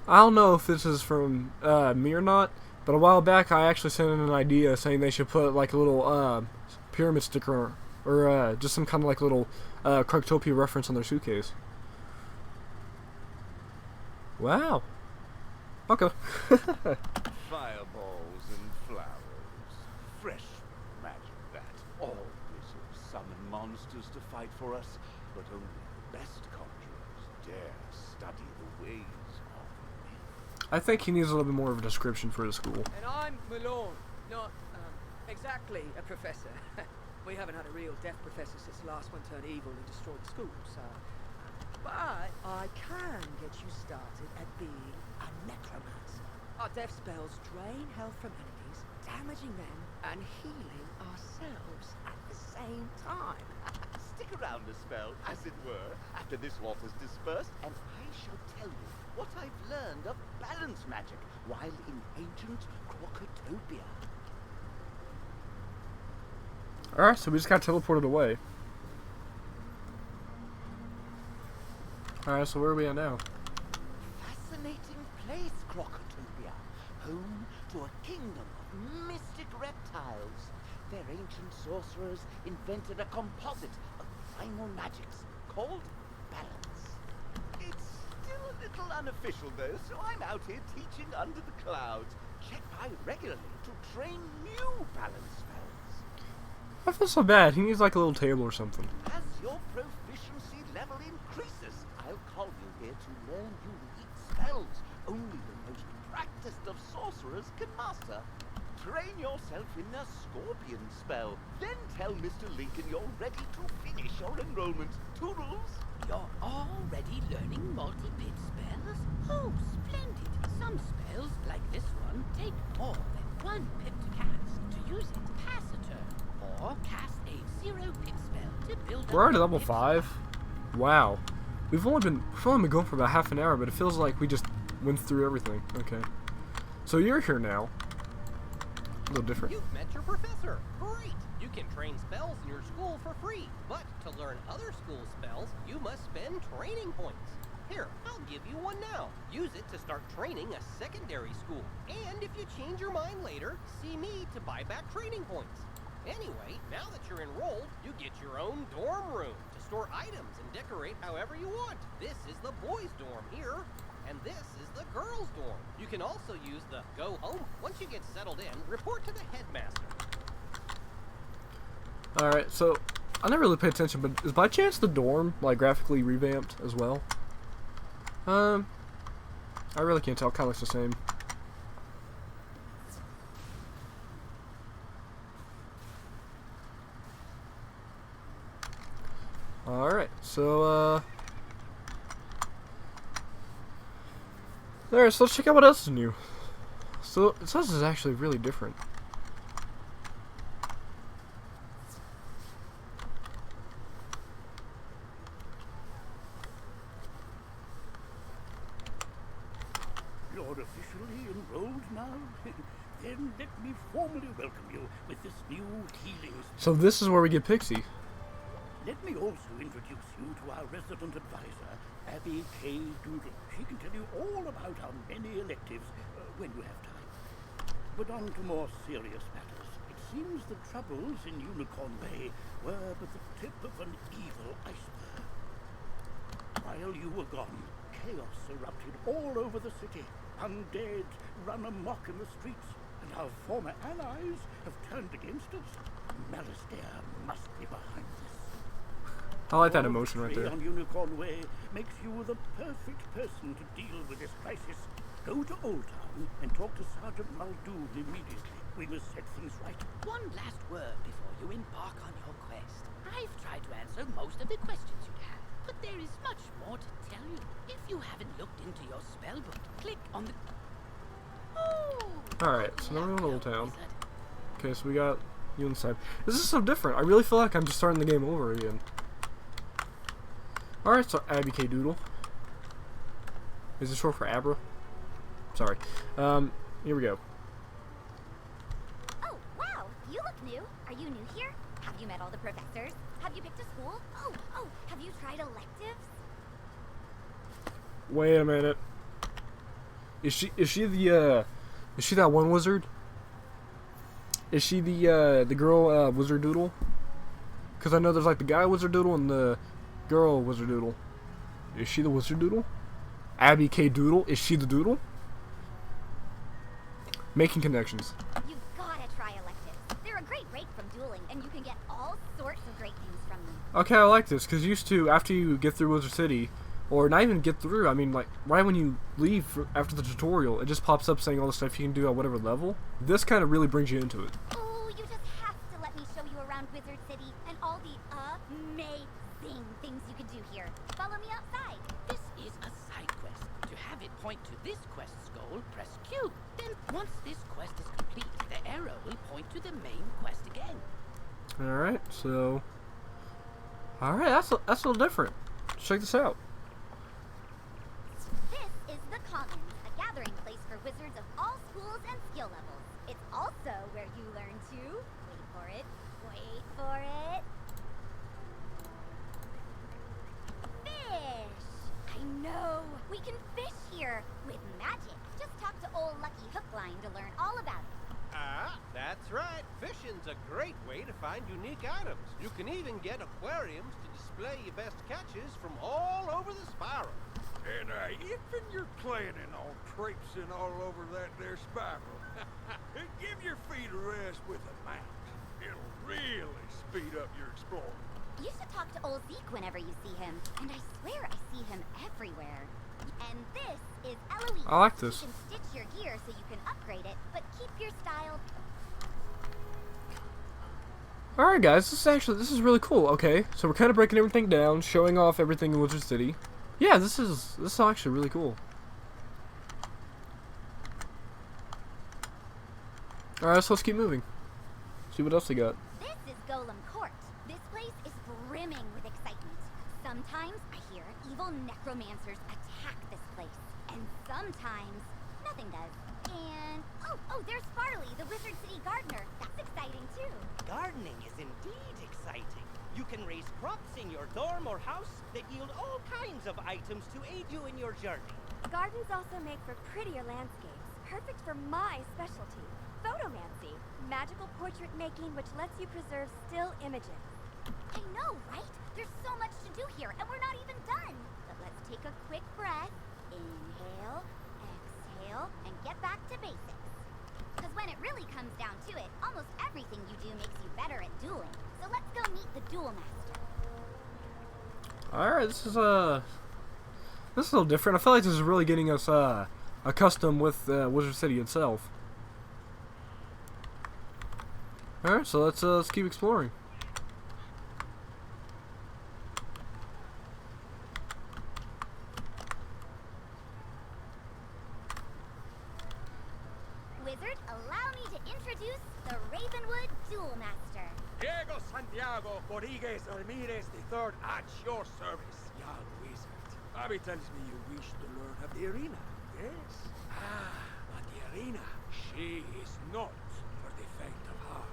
I don't know if this is from me or not, but a while back I actually sent in an idea saying they should put like a little pyramid sticker or just some kind of like little Crocotopia reference on their suitcase. Wow. Okay. Fireballs and flowers. Fresh magic that. All wizards summon monsters to fight for us, but only the best conjurers dare study the ways of men. I think he needs a little bit more of a description for the school. And I'm Malone, not exactly a professor. We haven't had a real deaf professor since the last one turned evil and destroyed the school, so... But I can get you started at being a necromancer. Our death spells drain health from enemies, damaging them and healing ourselves at the same time. Stick around a spell, as it were, after this lot has dispersed, and I shall tell you what I've learned of balance magic while in ancient Crocotopia. Alright, so we just got teleported away. Alright, so where are we at now? Fascinating place, Crocotopia. Home to a kingdom of mystic reptiles. Their ancient sorcerers invented a composite of primal magics called balance. It's still a little unofficial though, so I'm out here teaching under the clouds. Check by regularly to train new balance spells. I feel so bad. He needs like a little table or something. As your proficiency level increases, I'll call you here to learn unique spells only the most practiced of sorcerers can master. Train yourself in a scorpion spell, then tell Mr. Lincoln you're ready to finish your enrollment. Toodles! You're already learning multi-pit spells? Oh, splendid. Some spells, like this one, take more than one pip to cast. To use it, pass a turn. Or cast a 0-pip spell to build up We're already your level pip 5? Wow. We've only been going for about half an hour, but it feels like we just went through everything. Okay. So you're here now. A little different. You've met your professor. Great! You can train spells in your school for free. But to learn other school spells, you must spend training points. Here, I'll give you one now. Use it to start training a secondary school. And if you change your mind later, see me to buy back training points. Anyway, now that you're enrolled, you get your own dorm room to store items and decorate however you want. This is the boys' dorm here, and this is the girls' dorm. You can also use the go home. Once you get settled in, report to the headmaster. Alright, so I never really paid attention, but is by chance the dorm like graphically revamped as well? I really can't tell. It kind of looks the same. Alright, so, alright, so let's check out what else is new. So, this is actually really different. you're officially enrolled now, then let me formally welcome you with this new healing. So this is where we get Pixie. Let me also introduce you to our resident advisor, Abby K. Doodle. She can tell you all about our many electives when you have time. But on to more serious matters. It seems the troubles in Unicorn Bay were but the tip of an evil iceberg. While you were gone, chaos erupted all over the city. Undead run amok in the streets, and our former allies have turned against us. Malistaire must be behind this. I like that emotion right there. On Unicorn Way makes you the perfect person to deal with this crisis. Go to Old Town and talk to Sergeant Muldoon immediately. We must set things right. One last word before you embark on your quest. I've tried to answer most of the questions you have, but there is much more to tell you. If you haven't looked into your spellbook, click on the... Alright, so now we're in Old Town. Okay, so we got you inside. This is so different. I really feel like I'm just starting the game over again. Alright, so Abby K. Doodle. Is it short for Abra? Sorry. Here we go. Oh, wow! You look new. Are you new here? Have you met all the professors? Have you picked a school? Oh, have you tried electives? Wait a minute. Is she that one wizard? Is she the girl Wizard Doodle? Because I know there's like the guy Wizard Doodle and the girl Wizard Doodle. Is she the Wizard Doodle? Abby K. Doodle? Is she the Doodle? Making connections. You've gotta try electives. They're a great break from dueling, and you can get all sorts of great things from them. Okay, I like this, because used to, after you get through Wizard City, or not even get through, I mean, like, right when you leave after the tutorial, it just pops up saying all the stuff you can do at whatever level. This kind of really brings you into it. Oh, you just have to let me show you around Wizard City and all the amazing things you can do here. Follow me outside. This is a side quest. To have it point to this quest's goal, press Q. Then, once this quest is complete, the arrow will point to the main quest again. Alright, so... Alright, that's a little different. Check this out. This is the Commons, a gathering place for wizards of all schools and skill levels. It's also where you learn to... Wait for it. Fish! I know! We can fish here! With magic. Just talk to old Lucky Hookline to learn all about it. Ah, that's right. Fishing's a great way to find unique items. You can even get aquariums to display your best catches from all over the spiral. And if you're planning on traipsing all over that there spiral, give your feet a rest with a mount. It'll really speed up your exploring. You should talk to old Zeke whenever you see him. And I swear I see him everywhere. And this is Eloise. I like this. You can stitch your gear so you can upgrade it, but keep your style. Alright guys, this is really cool. Okay, so we're kind of breaking everything down, showing off everything in Wizard City. Yeah, this is actually really cool. Alright, so let's keep moving. See what else they got. This is Golem Court. This place is brimming with excitement. Sometimes I hear evil necromancers attack this place. And sometimes nothing does. And, oh, there's Farley, the Wizard City gardener. That's exciting too. Gardening is indeed exciting. You can raise crops in your dorm or house that yield all kinds of items to aid you in your journey. Gardens also make for prettier landscapes, perfect for my specialty, photomancy, magical portrait making which lets you preserve still images. I know, right? There's so much to do here, and we're not even done. But let's take a quick breath. Inhale, exhale, and get back to basics. Because when it really comes down to it, almost everything you do makes you better at dueling. So let's go meet the Duel Master. Alright, this is a little different. I feel like this is really getting us accustomed with Wizard City itself. Alright, so let's keep exploring. Wizard, allow me to introduce the Ravenwood Duel Master. Diego Santiago Rodriguez Ramirez III at your service, young wizard. Abby tells me you wish to learn of the arena, yes? not for the faint of heart.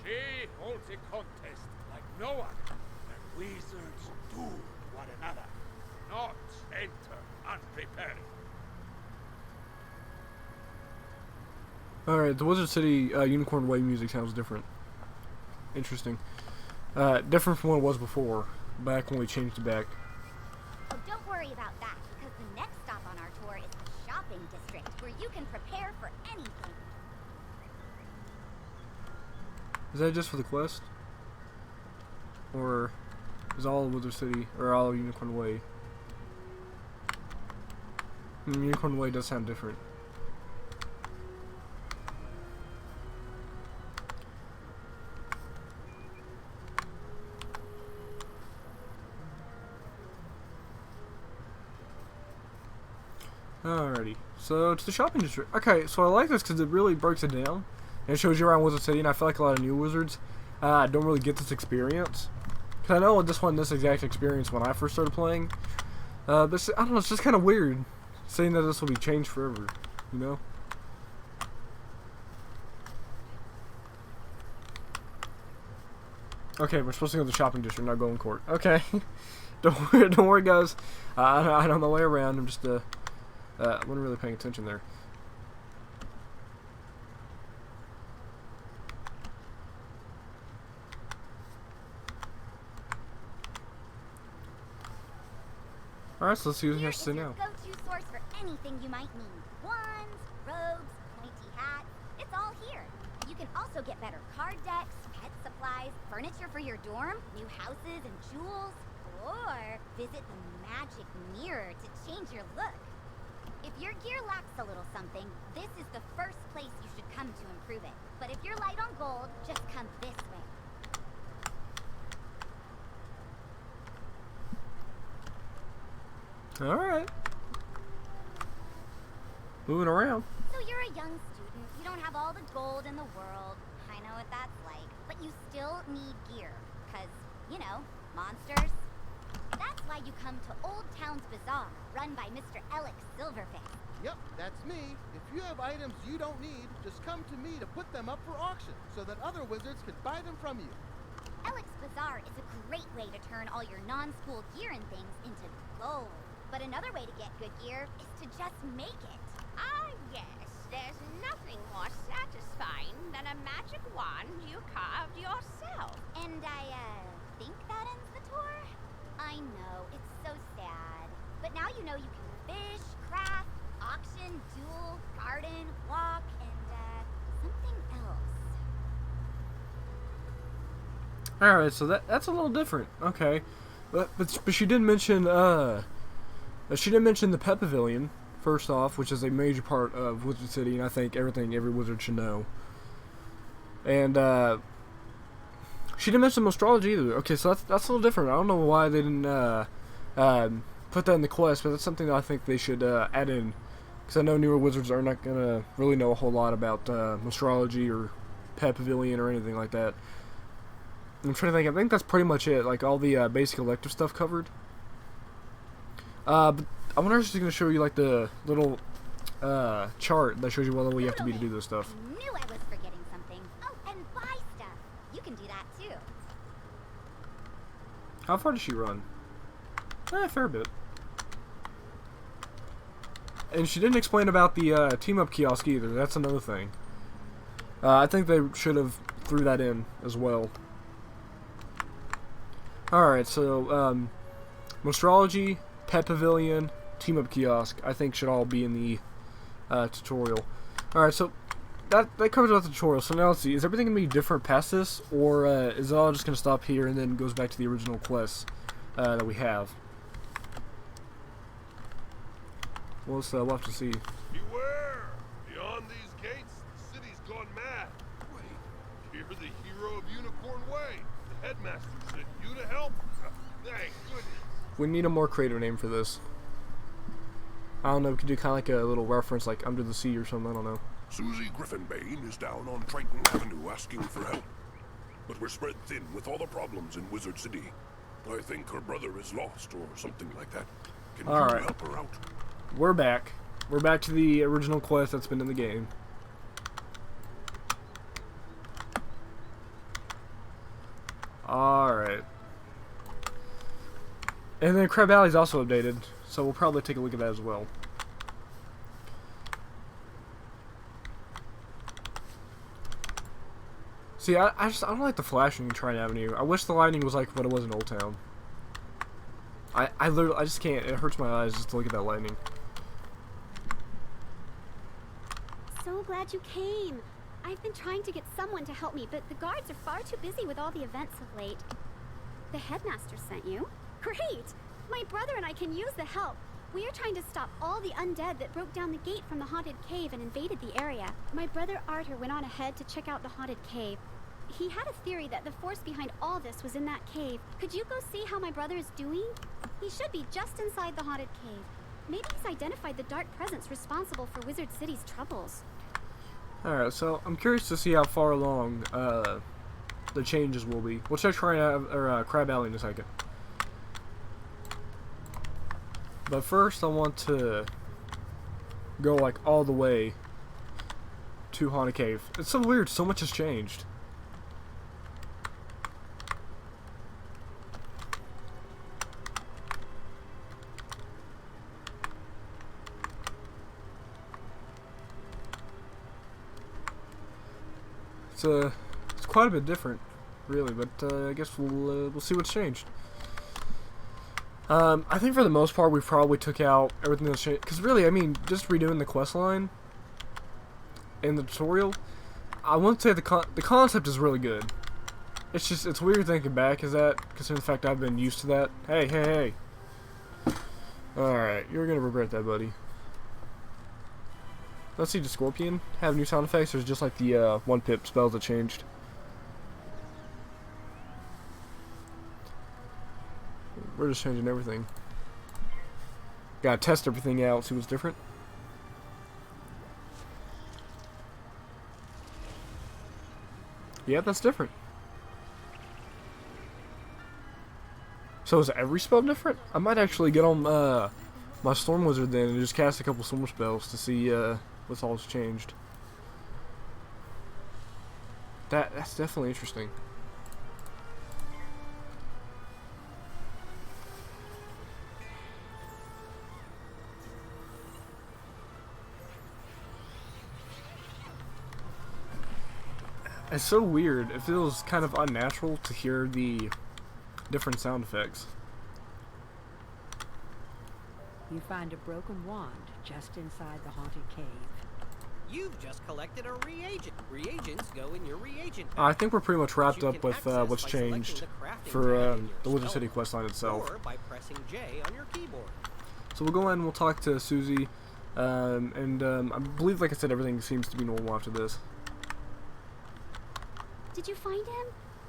She holds a contest like no other, where wizards duel one another, not enter unprepared. Alright, the Wizard City Unicorn Way music sounds different. Interesting. Different from what it was before, back when we changed it back. Oh, don't worry about that, because the next stop on our tour is the shopping district, where you can prepare for anything. Is that just for the quest? Or is all of Wizard City, or all of Unicorn Way? Unicorn Way does sound different. Alrighty, so it's the shopping district. Okay, so I like this because it really breaks it down. And it shows you around Wizard City, and I feel like a lot of new wizards don't really get this experience. Because I know I just wanted this exact experience when I first started playing. But I don't know, it's just kind of weird saying that this will be changed forever, you know? Okay, we're supposed to go to the shopping district, not Golden Court. Okay. don't worry, guys. I know my way around. I'm just, wasn't really paying attention there. Alright, so let's see who's here to say now. Go-to source for anything you might need. Wands, robes, pointy hats. It's all here. You can also get better card decks, pet supplies, furniture for your dorm, new houses and jewels, or visit the magic mirror to change your look. If your gear lacks a little something, this is the first place you should come to improve it. But if you're light on gold, just come this way. Alright. Moving around. So you're a young student, you don't have all the gold in the world. I know what that's like. But you still need gear. Cause, you know, monsters. That's why you come to Old Town's Bazaar, run by Mr. Alex Silverface. Yep, that's me. If you have items you don't need, just come to me to put them up for auction, so that other wizards can buy them from you. Alex Bazaar is a great way to turn all your non-school gear and things into gold. But another way to get good gear is to just make it. Ah, yes. There's nothing more satisfying than a magic wand you carved yourself. And I, think that ends the tour? I know, it's so sad. But now you know you can fish, craft, auction, duel, garden, walk, and, something else. Alright, so that's a little different. Okay. But she did mention, the Pet Pavilion, first off, which is a major part of Wizard City, and I think every wizard should know. And, she didn't mention astrology either. Okay, so that's a little different. I don't know why they didn't, put that in the quest, but that's something that I think they should, add in. Because I know newer wizards are not going to really know a whole lot about, astrology or Pet Pavilion or anything like that. I'm trying to think. I think that's pretty much it. Like, all the, basic elective stuff covered. But I wonder if she's going to show you, like, the little, chart that shows you what level you have to be to do this stuff. I knew I was forgetting something. Oh, and buy stuff. You can do that, too. How far does she run? A fair bit. And she didn't explain about the, team-up kiosk either. That's another thing. I think they should have threw that in as well. Alright, so, astrology, Pet Pavilion, team-up kiosk, I think should all be in the tutorial. Alright, so that covers about the tutorial. So now let's see, is everything going to be different past this, or is it all just going to stop here and then goes back to the original quests that we have? We'll have to see. Beware! Beyond these gates, the city's gone mad. Wait, you're the hero of Unicorn Way. The headmaster sent you to help? Thank goodness. We need a more creative name for this. I don't know, we could do kind of like a little reference, like Under the Sea or something, I don't know. Susie Griffinbane is down on Triton Avenue asking for help. But we're spread thin with all the problems in Wizard City. I think her brother is lost or something like that. Can you help her out? We're back. We're back to the original quest that's been in the game. Alright. And then Crab Alley's also updated, so we'll probably take a look at that as well. See, I don't like the flashing in Trine Avenue. I wish the lighting was like what it was in Old Town. I literally, I just can't. It hurts my eyes just to look at that lightning. So glad you came. I've been trying to get someone to help me, but the guards are far too busy with all the events of late. The headmaster sent you? Great! My brother and I can use the help. We are trying to stop all the undead that broke down the gate from the haunted cave and invaded the area. My brother Arthur went on ahead to check out the haunted cave. He had a theory that the force behind all this was in that cave. Could you go see how my brother is doing? He should be just inside the haunted cave. Maybe he's identified the dark presence responsible for Wizard City's troubles. Alright, so I'm curious to see how far along the changes will be. We'll check Crab Alley in a second. But first I want to go like all the way to Haunted Cave. It's so weird, so much has changed. It's quite a bit different, really, but I guess we'll see what's changed. I think for the most part we probably took out everything that's changed, because really, I mean, just redoing the quest line in the tutorial, I wouldn't say the concept is really good. It's just, it's weird thinking back, is that, considering the fact I've been used to that. Hey. Alright, you're gonna regret that, buddy. Let's see, does Scorpion have new sound effects, or is it just like the 1-pip spells that changed? We're just changing everything. Gotta test everything out, see what's different. Yeah, that's different. So is every spell different? I might actually get on my Storm Wizard then and just cast a couple Storm spells to see what's all changed. That's definitely interesting. It's so weird. It feels kind of unnatural to hear the different sound effects. You find a broken wand just inside the haunted cave. You've just collected a reagent. Reagents go in your reagent pack. I think we're pretty much wrapped up with what's changed for the Wizard City questline itself. Or by pressing J on your keyboard. So we'll go in and we'll talk to Susie, I believe, like I said, everything seems to be normal after this. Did you find him?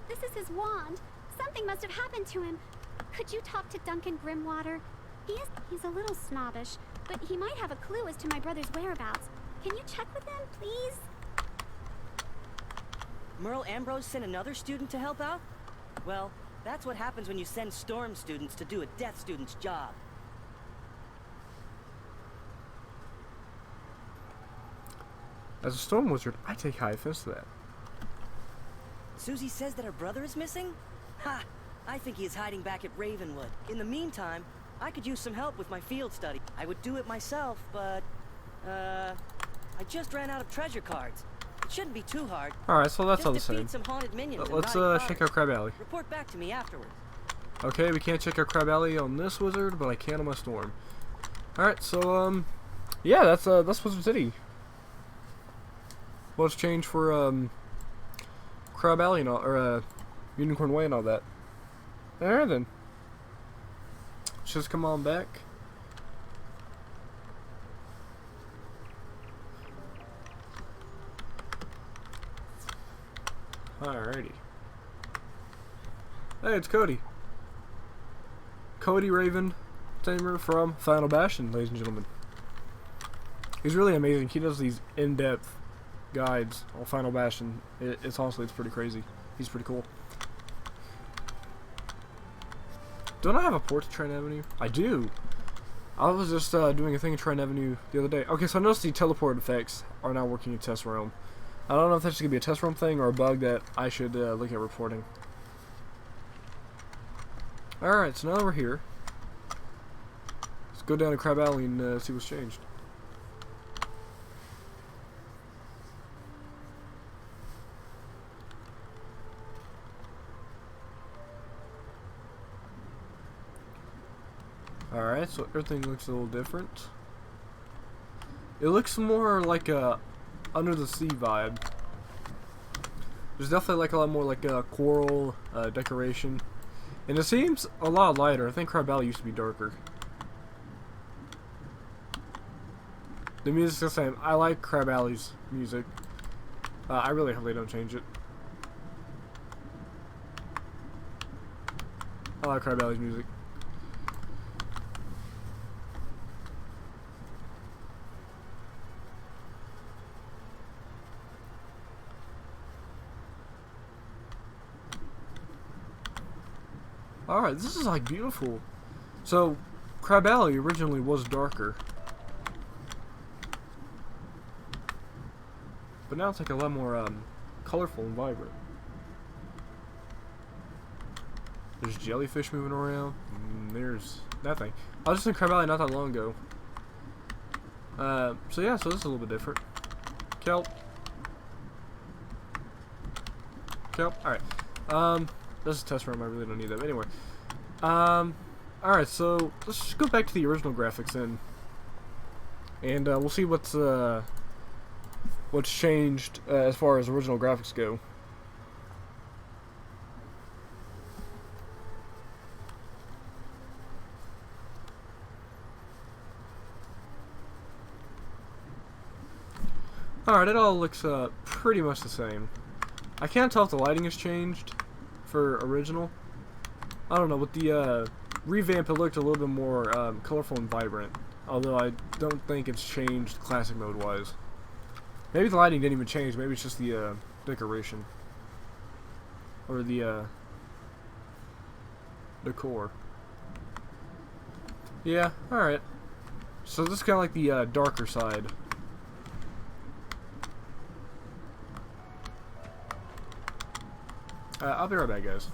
This is his wand. Something must have happened to him. Could you talk to Duncan Grimwater? He's a little snobbish, but he might have a clue as to my brother's whereabouts. Can you check with him, please? Merle Ambrose sent another student to help out? Well, that's what happens when you send Storm students to do a Death student's job. As a Storm Wizard, I take high offense to that. Susie says that her brother is missing? Ha! I think he is hiding back at Ravenwood. In the meantime, I could use some help with my field study. I would do it myself, but, I just ran out of treasure cards. It shouldn't be too hard. Alright, so that's all the Just same. defeat some haunted minions and Let's ride check cars. out Crab Alley. Report back to me afterwards. Okay, we can't check out Crab Alley on this wizard, but I can on my Storm. Alright, so, yeah, that's Wizard City. What's changed for, Crab Alley and all, or, Unicorn Way and all that. Alright then. Let's just come on back. Alrighty. Hey, it's Cody. Cody Raven Tamer from Final Bastion, ladies and gentlemen. He's really amazing. He does these in-depth guides on Final Bastion. It's honestly, it's pretty crazy. He's pretty cool. Don't I have a port to Trine Avenue? I do. I was just doing a thing in Trine Avenue the other day. Okay, so I noticed the teleport effects are now working in Test Realm. I don't know if that's going to be a Test Realm thing or a bug that I should look at reporting. Alright, so now that we're here, let's go down to Crab Alley and see what's changed. Alright, so everything looks a little different. It looks more like a under the sea vibe. There's definitely like a lot more like a coral decoration. And it seems a lot lighter. I think Crab Alley used to be darker. The music's the same. I like Crab Alley's music. I really hope they don't change it. I like Crab Alley's music. Alright, this is like beautiful. So, Crab Alley originally was darker. But now it's like a lot more colorful and vibrant. There's jellyfish moving around. There's nothing. I was just in Crab Alley not that long ago. So yeah, so this is a little bit different. Kelp. Kelp. Alright. This is a test room, I really don't need that. But anyway. Alright, so let's just go back to the original graphics then. And we'll see what's changed as far as original graphics go. Alright, it all looks pretty much the same. I can't tell if the lighting has changed for original. I don't know, with the revamp it looked a little bit more colorful and vibrant. Although I don't think it's changed classic mode wise. Maybe the lighting didn't even change, maybe it's just the decoration. Or the decor. Yeah, alright. So this is kinda like the darker side. I'll be right back, guys.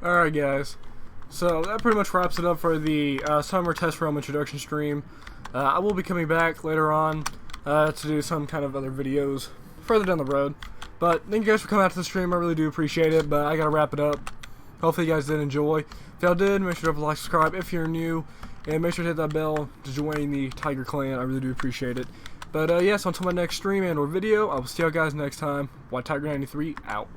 Alright guys, so that pretty much wraps it up for the Summer Test Realm introduction stream. I will be coming back later on to do some kind of other videos further down the road. But thank you guys for coming out to the stream, I really do appreciate it, but I gotta wrap it up. Hopefully you guys did enjoy. If y'all did, make sure to like, subscribe if you're new, and make sure to hit that bell to join the Tiger Clan, I really do appreciate it. But yes, until my next stream and or video, I will see y'all guys next time. White Tiger 93 out.